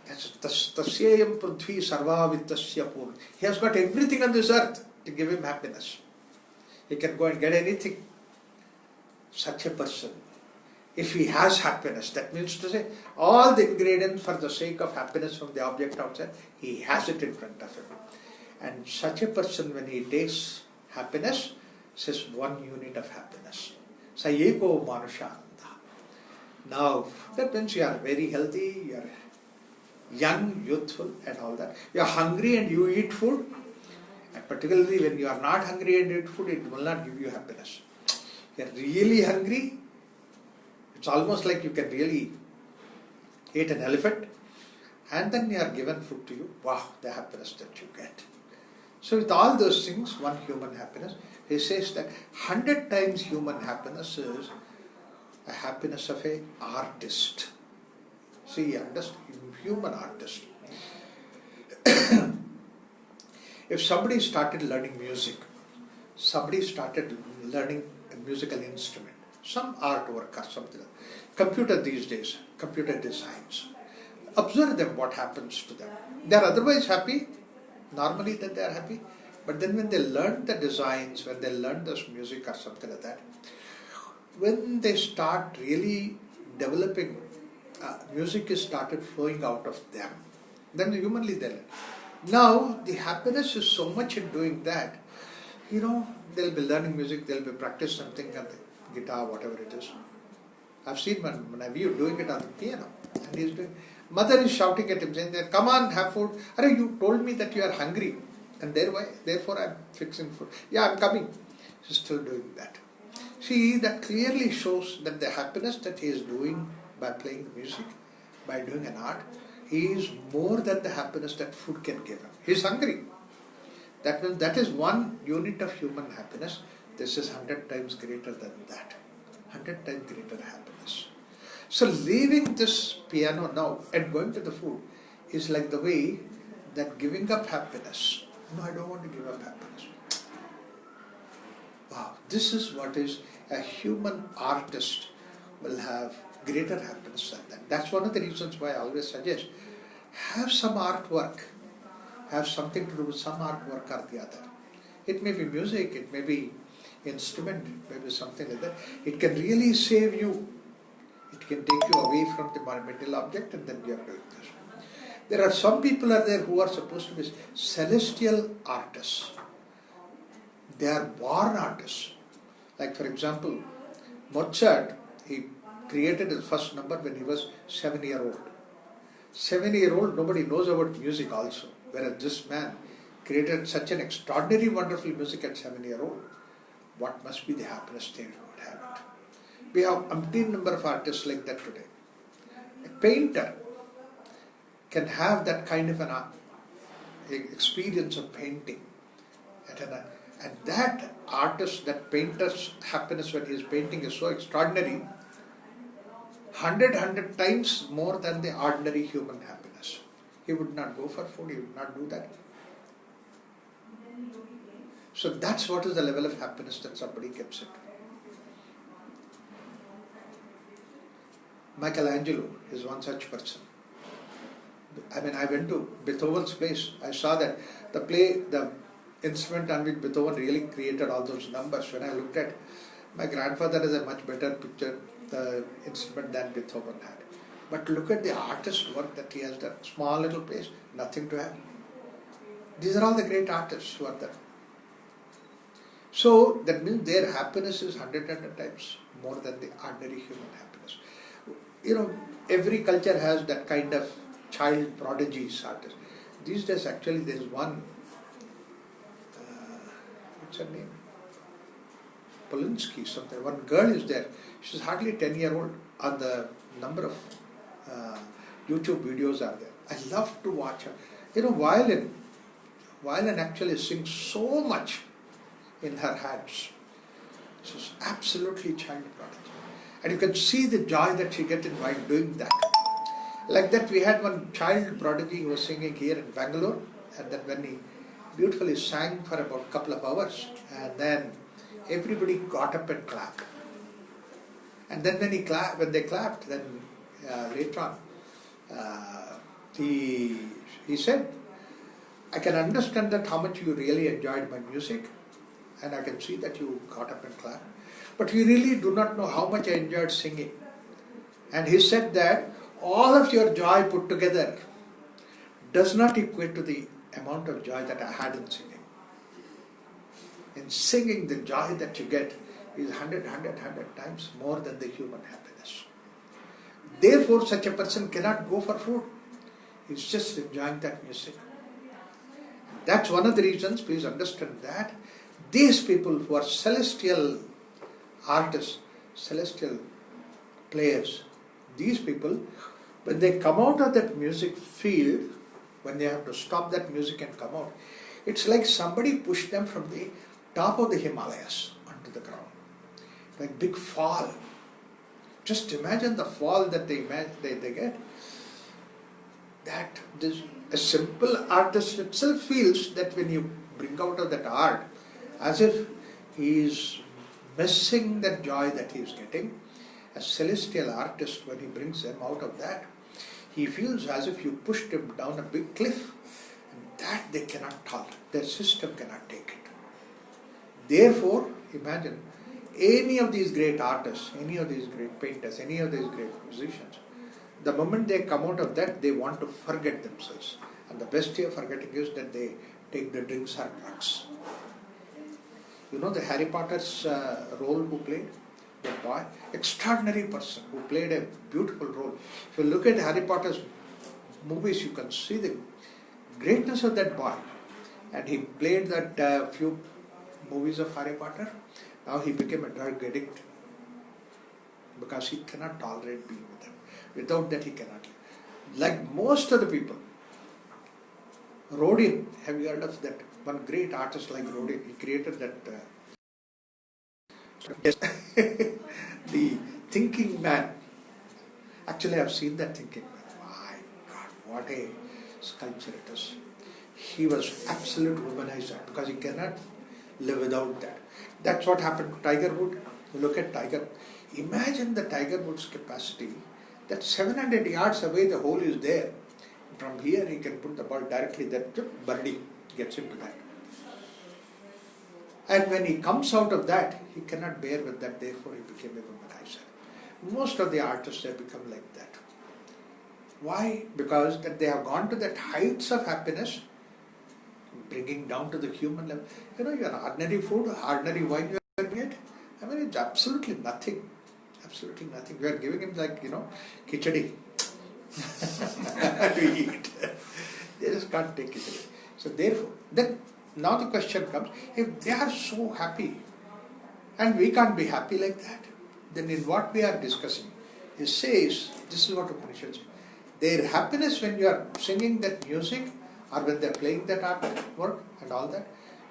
That's Tasyayam Prithvi Sarva Vittasya Pur. He has got everything on this earth to give him happiness. He can go and get anything. Such a person, if he has happiness, that means to say, all the ingredients for the sake of happiness from the object outside, he has it in front of him. And such a person, when he tastes happiness, says 1 unit of happiness. Sayeko Manushananda. Now, that means you are very healthy, you are young, youthful and all that. You are hungry and you eat food. And particularly when you are not hungry and eat food, it will not give you happiness. You are really hungry, it's almost like you can really eat an elephant, and then you are given food to you. Wow, the happiness that you get. So with all those things, 1 human happiness, he says that 100 times human happiness is a happiness of an artist. See, human artist. If somebody started learning music, somebody started learning a musical instrument, some artwork or something, computer these days, computer designs, observe them, what happens to them. They are otherwise happy, normally that they are happy, but then when they learn the designs, when they learn this music or something like that, when they start really developing, music is started flowing out of them, then humanly they learn. Now the happiness is so much in doing that, they'll be learning music, they'll be practicing something on the guitar, whatever it is. I've seen my view doing it on the piano, and he's doing. Mother is shouting at him, saying, "Come on, have food. Arey, you told me that you are hungry, and therefore I'm fixing food. Yeah, I'm coming." He's still doing that. See, that clearly shows that the happiness that he is doing by playing music, by doing an art, is more than the happiness that food can give him. He's hungry. That means that is 1 unit of human happiness. This is 100 times greater than that. 100 times greater happiness. So leaving this piano now and going to the food is like the way that giving up happiness. No, I don't want to give up happiness. Wow, this is what is a human artist will have greater happiness than that. That's one of the reasons why I always suggest, have some artwork. Have something to do with some artwork or the other. It may be music, it may be instrument, it may be something like that. It can really save you. It can take you away from the material object, and then you are doing this. There are some people there who are supposed to be celestial artists. They are born artists. Like for example, Mozart, he created his first number when he was 7-year-old. 7-year-old, nobody knows about music also. Whereas this man created such an extraordinary, wonderful music at 7-year-old. What must be the happiness they would have it? We have umpteen number of artists like that today. A painter can have that kind of an experience of painting. And that artist, that painter's happiness when he is painting is so extraordinary, 100 times more than the ordinary human happiness. He would not go for food, he would not do that. So that's what is the level of happiness that somebody gets it. Michelangelo is one such person. I went to Beethoven's place. I saw that the instrument on which Beethoven really created all those numbers. When I looked at, my grandfather has a much better picture, the instrument than Beethoven had. But look at the artist's work that he has done. Small little place, nothing to have. These are all the great artists who are there. So that means their happiness is 100 times more than the ordinary human happiness. You know, every culture has that kind of child prodigies artist. These days actually there is one, what's her name? Polinsky something. One girl is there. She's hardly 10-year-old. On the number of YouTube videos are there. I love to watch her. You know, violin actually sings so much in her hands. She's absolutely child prodigy. And you can see the joy that she gets in while doing that. Like that we had one child prodigy who was singing here in Bangalore, and then when he beautifully sang for about a couple of hours, and then everybody got up and clapped. And then when they clapped, then later on, he said, I can understand that how much you really enjoyed my music, and I can see that you got up and clapped. But you really do not know how much I enjoyed singing. And he said that all of your joy put together does not equate to the amount of joy that I had in singing. In singing, the joy that you get is 100 times more than the human happiness. Therefore, such a person cannot go for food. He's just enjoying that music. That's one of the reasons, please understand that, these people who are celestial artists, celestial players, these people, when they come out of that music field, when they have to stop that music and come out, it's like somebody pushed them from the top of the Himalayas onto the ground. Like big fall. Just imagine the fall that they get. That a simple artist itself feels that when you bring out of that art, as if he is missing that joy that he is getting. A celestial artist, when he brings them out of that, he feels as if you pushed him down a big cliff, and that they cannot tolerate. Their system cannot take it. Therefore, imagine any of these great artists, any of these great painters, any of these great musicians, the moment they come out of that, they want to forget themselves. And the best way of forgetting is that they take the drinks or drugs. You know the Harry Potter's role who played? That boy, extraordinary person who played a beautiful role. If you look at Harry Potter's movies, you can see the greatness of that boy. And he played that few movies of Harry Potter. Now he became a drug addict because he cannot tolerate being with them. Without that he cannot live. Like most of the people. Rodin, have you heard of that? One great artist like Rodin, he created that the Thinking Man. Actually, I have seen that Thinking Man. My God, what a sculpture it is. He was absolute womanizer because he cannot live without that. That's what happened to Tiger Woods. You look at Tiger. Imagine the Tiger Woods' capacity. That 700 yards away the hole is there. From here he can put the ball directly, that birdie gets into that. And when he comes out of that, he cannot bear with that, therefore he became a womanizer. Most of the artists have become like that. Why? Because that they have gone to that heights of happiness, bringing down to the human level. You know, your ordinary food, ordinary wine you are giving it, I mean it's absolutely nothing. Absolutely nothing. We are giving him like, khichdi to eat. They just can't take it away. So therefore, then now the question comes, if they are so happy and we can't be happy like that, then in what we are discussing, it says, this is what Upanishad says, their happiness when you are singing that music or when they are playing that artwork and all that,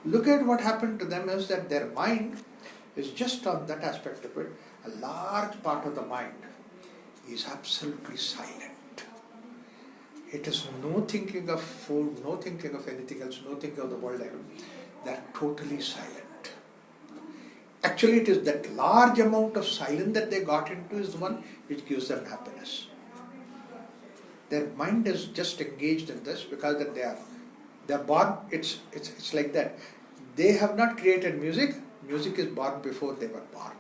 look at what happened to them is that their mind is just on that aspect of it. A large part of the mind is absolutely silent. It is no thinking of food, no thinking of anything else, no thinking of the world. They are totally silent. Actually, it is that large amount of silence that they got into is the one which gives them happiness. Their mind is just engaged in this because that they are born. It's like that. They have not created music. Music is born before they were born.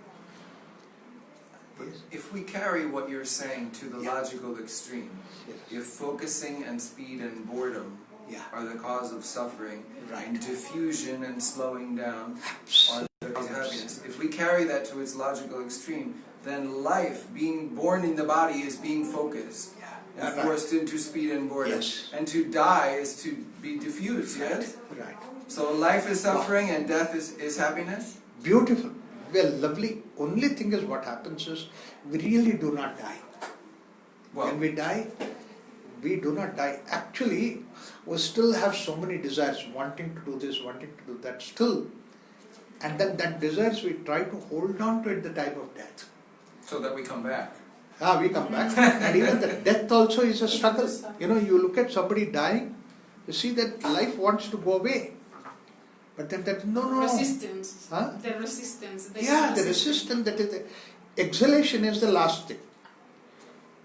Yes. If we carry what you're saying to the Yeah. logical extreme, Yes. if focusing and speed and boredom Yeah. are the cause of suffering, Right. and diffusion and slowing down are the cause of happiness. Absolutely. If we carry that to its logical extreme, then life, being born in the body, is being focused Yeah. and Right. forced into speed and boredom. Yes. And to die is to be diffused, yes? Right. So life is suffering and death is happiness? Beautiful. Well, lovely. Only thing is what happens is we really do not die. Well, When we die, we do not die. Actually, we still have so many desires, wanting to do this, wanting to do that, still. And then that desires we try to hold on to at the time of death. so that we come back. We come back. And even the death also is a struggle. You know, you look at somebody dying, you see that life wants to go away. But then that, no. Resistance. Huh? The resistance. The resistance, that is the exhalation is the last thing.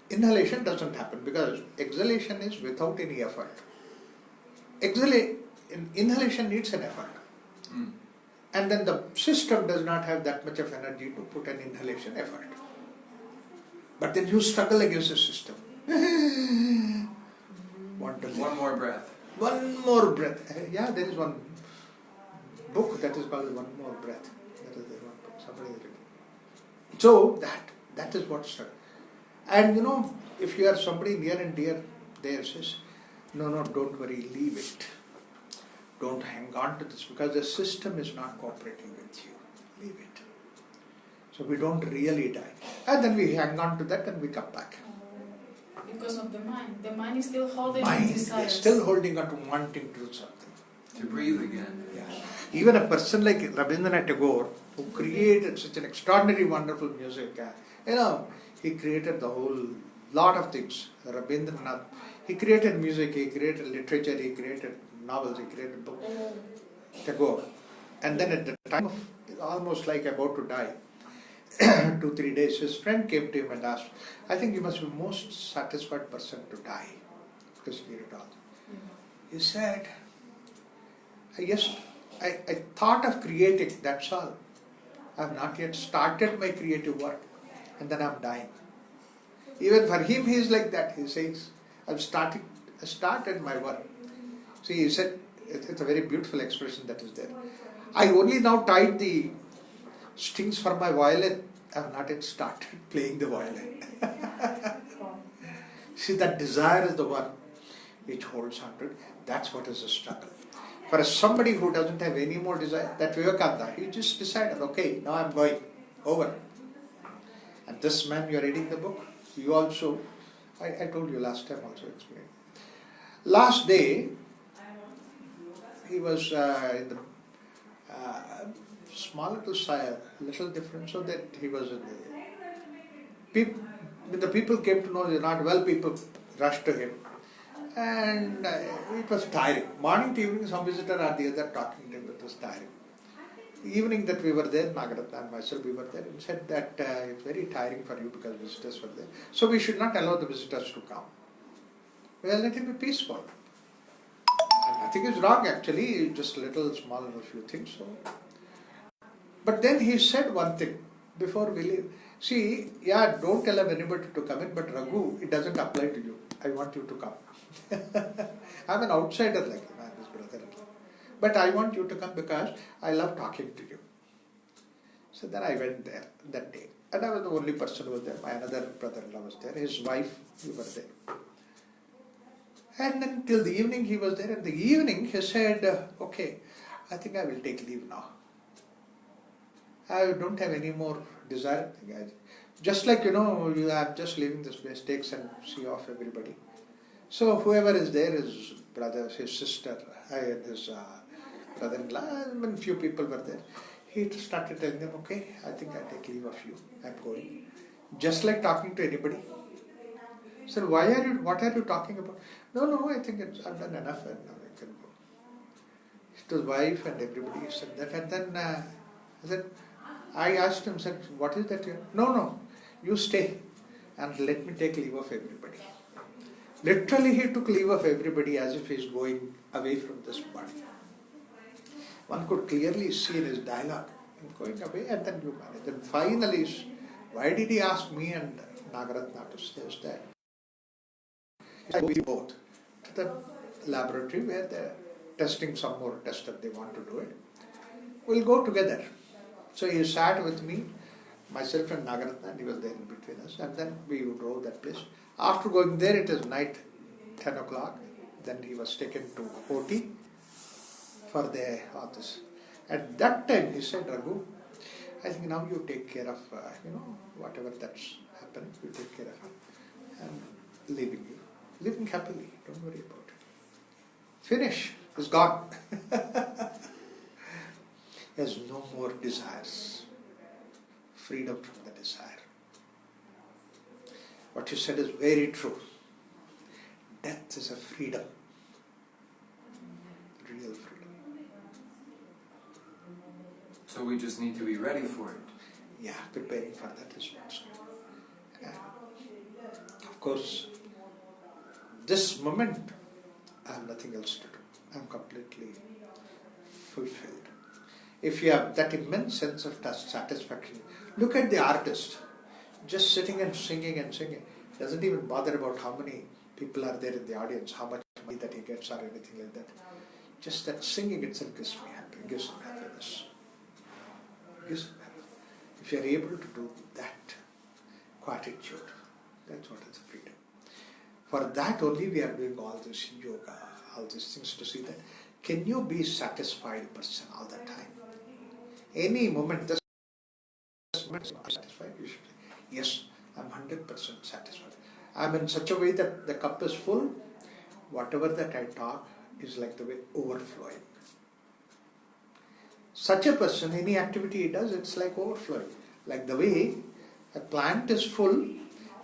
Inhalation doesn't happen because exhalation is without any effort. Inhalation needs an effort. Mm. And then the system does not have that much of energy to put an inhalation effort. But then you struggle against the system. Want to live. One more breath. One more breath. Yeah, there is one book that is called One More Breath. That is the one book somebody has written. So that is what struggle. And you know, if you are somebody near and dear, there says, no, don't worry, leave it. Don't hang on to this because the system is not cooperating with you. Leave it. So we don't really die. And then we hang on to that and we come back. Because of the mind. The mind is still holding Mind its is desires. still holding on to wanting to do something. To breathe again. Yeah. Even a person like Rabindranath Tagore, who created such an extraordinary, wonderful music, he created the whole lot of things. Rabindranath, he created music, he created literature, he created novels, he created books. Tagore. And then at the time of almost like about to die, 2-3 days, his friend came to him and asked, I think you must be the most satisfied person to die because you did it all. He said, yes, I thought of creating, that's all. I have not yet started my creative work and then I'm dying. Even for him, he is like that. He says, I started my work. See, he said, it's a very beautiful expression that is there. I only now tied the strings for my violin. I have not yet started playing the violin. See, that desire is the one which holds on to it. That's what is the struggle. For somebody who doesn't have any more desire, that Vivekananda, he just decided, okay, now I'm going, over. And this man, you are reading the book, you also, I told you last time also explained. Last day, he was in the small little different, so that he was in the when the people came to know they're not well, people rushed to him. And it was tiring. Morning to evening, some visitor or the other talking to him, it was tiring. The evening that we were there, Nagaratna and myself, we were there, and said that it's very tiring for you because visitors were there. So we should not allow the visitors to come. Well, let him be peaceful. And nothing is wrong actually, just a little small a few things. So. But then he said one thing before we leave. See, don't allow anybody to come in, but Raghu, it doesn't apply to you. I want you to come. I'm an outsider like him, I'm his brother. But I want you to come because I love talking to you. So then I went there that day. And I was the only person who was there. My another brother-in-law was there. His wife, we were there. And then till the evening he was there. In the evening he said, okay, I think I will take leave now. I don't have any more desire. Just like, I'm just leaving this place, takes and see off everybody. So whoever is there, his brother, his sister, and his brother-in-law, and few people were there. He started telling them, okay, I think I take leave of you, I'm going. Just like talking to anybody. So what are you talking about? No, I think I've done enough and now I can go. His wife and everybody said that. And then I asked him, said, what is that? No, you stay and let me take leave of everybody. Literally he took leave of everybody as if he is going away from this body. One could clearly see in his dialogue, him going away and then you manage. Then finally Why did he ask me and Nagaratna to stay? I go with both to the laboratory where they're testing some more tests that they want to do it. We'll go together. So he sat with me, myself and Nagaratna, and he was there in between us, and then we drove that place. After going there, it is night, 10 o'clock. Then he was taken to OT for the this. At that time, he said, Raghu, I think now you take care of, whatever that's happened, you take care of it. I'm leaving you. Living happily, don't worry about it. Finish, it's gone. He has no more desires. Freedom from the desire. What you said is very true. Death is a freedom. Real freedom. So we just need to be ready for it. Yeah, preparing for that is what's good. Of course, this moment, I have nothing else to do. I am completely fulfilled. If you have that immense sense of satisfaction, look at the artist, just sitting and singing, doesn't even bother about how many people are there in the audience, how much money that he gets or anything like that. Just that singing itself gives him happiness. Gives him happiness. If you are able to do that quietude, that's what is freedom. For that only we are doing all this yoga, all these things to see that. Can you be satisfied person all the time? Any moment, this moment I'm satisfied, you should say, yes, I'm 100% satisfied. I'm in such a way that the cup is full, whatever that I talk is like the way overflowing. Such a person, any activity he does, it's like overflowing. Like the way a plant is full,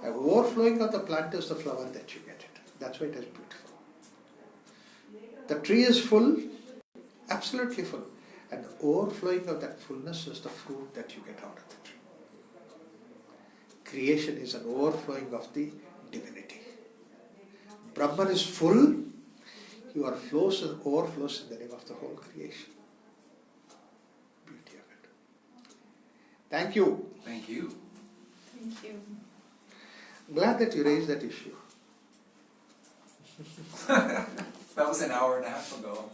the overflowing of the plant is the flower that you get it. That's why it is beautiful. The tree is full, absolutely full. And the overflowing of that fullness is the fruit that you get out of the tree. Creation is an overflowing of the divinity. Brahman is full, he overflows in the name of the whole creation. Beauty of it. Thank you. Thank you. Thank you. Glad that you raised that issue. That was an hour and a half ago.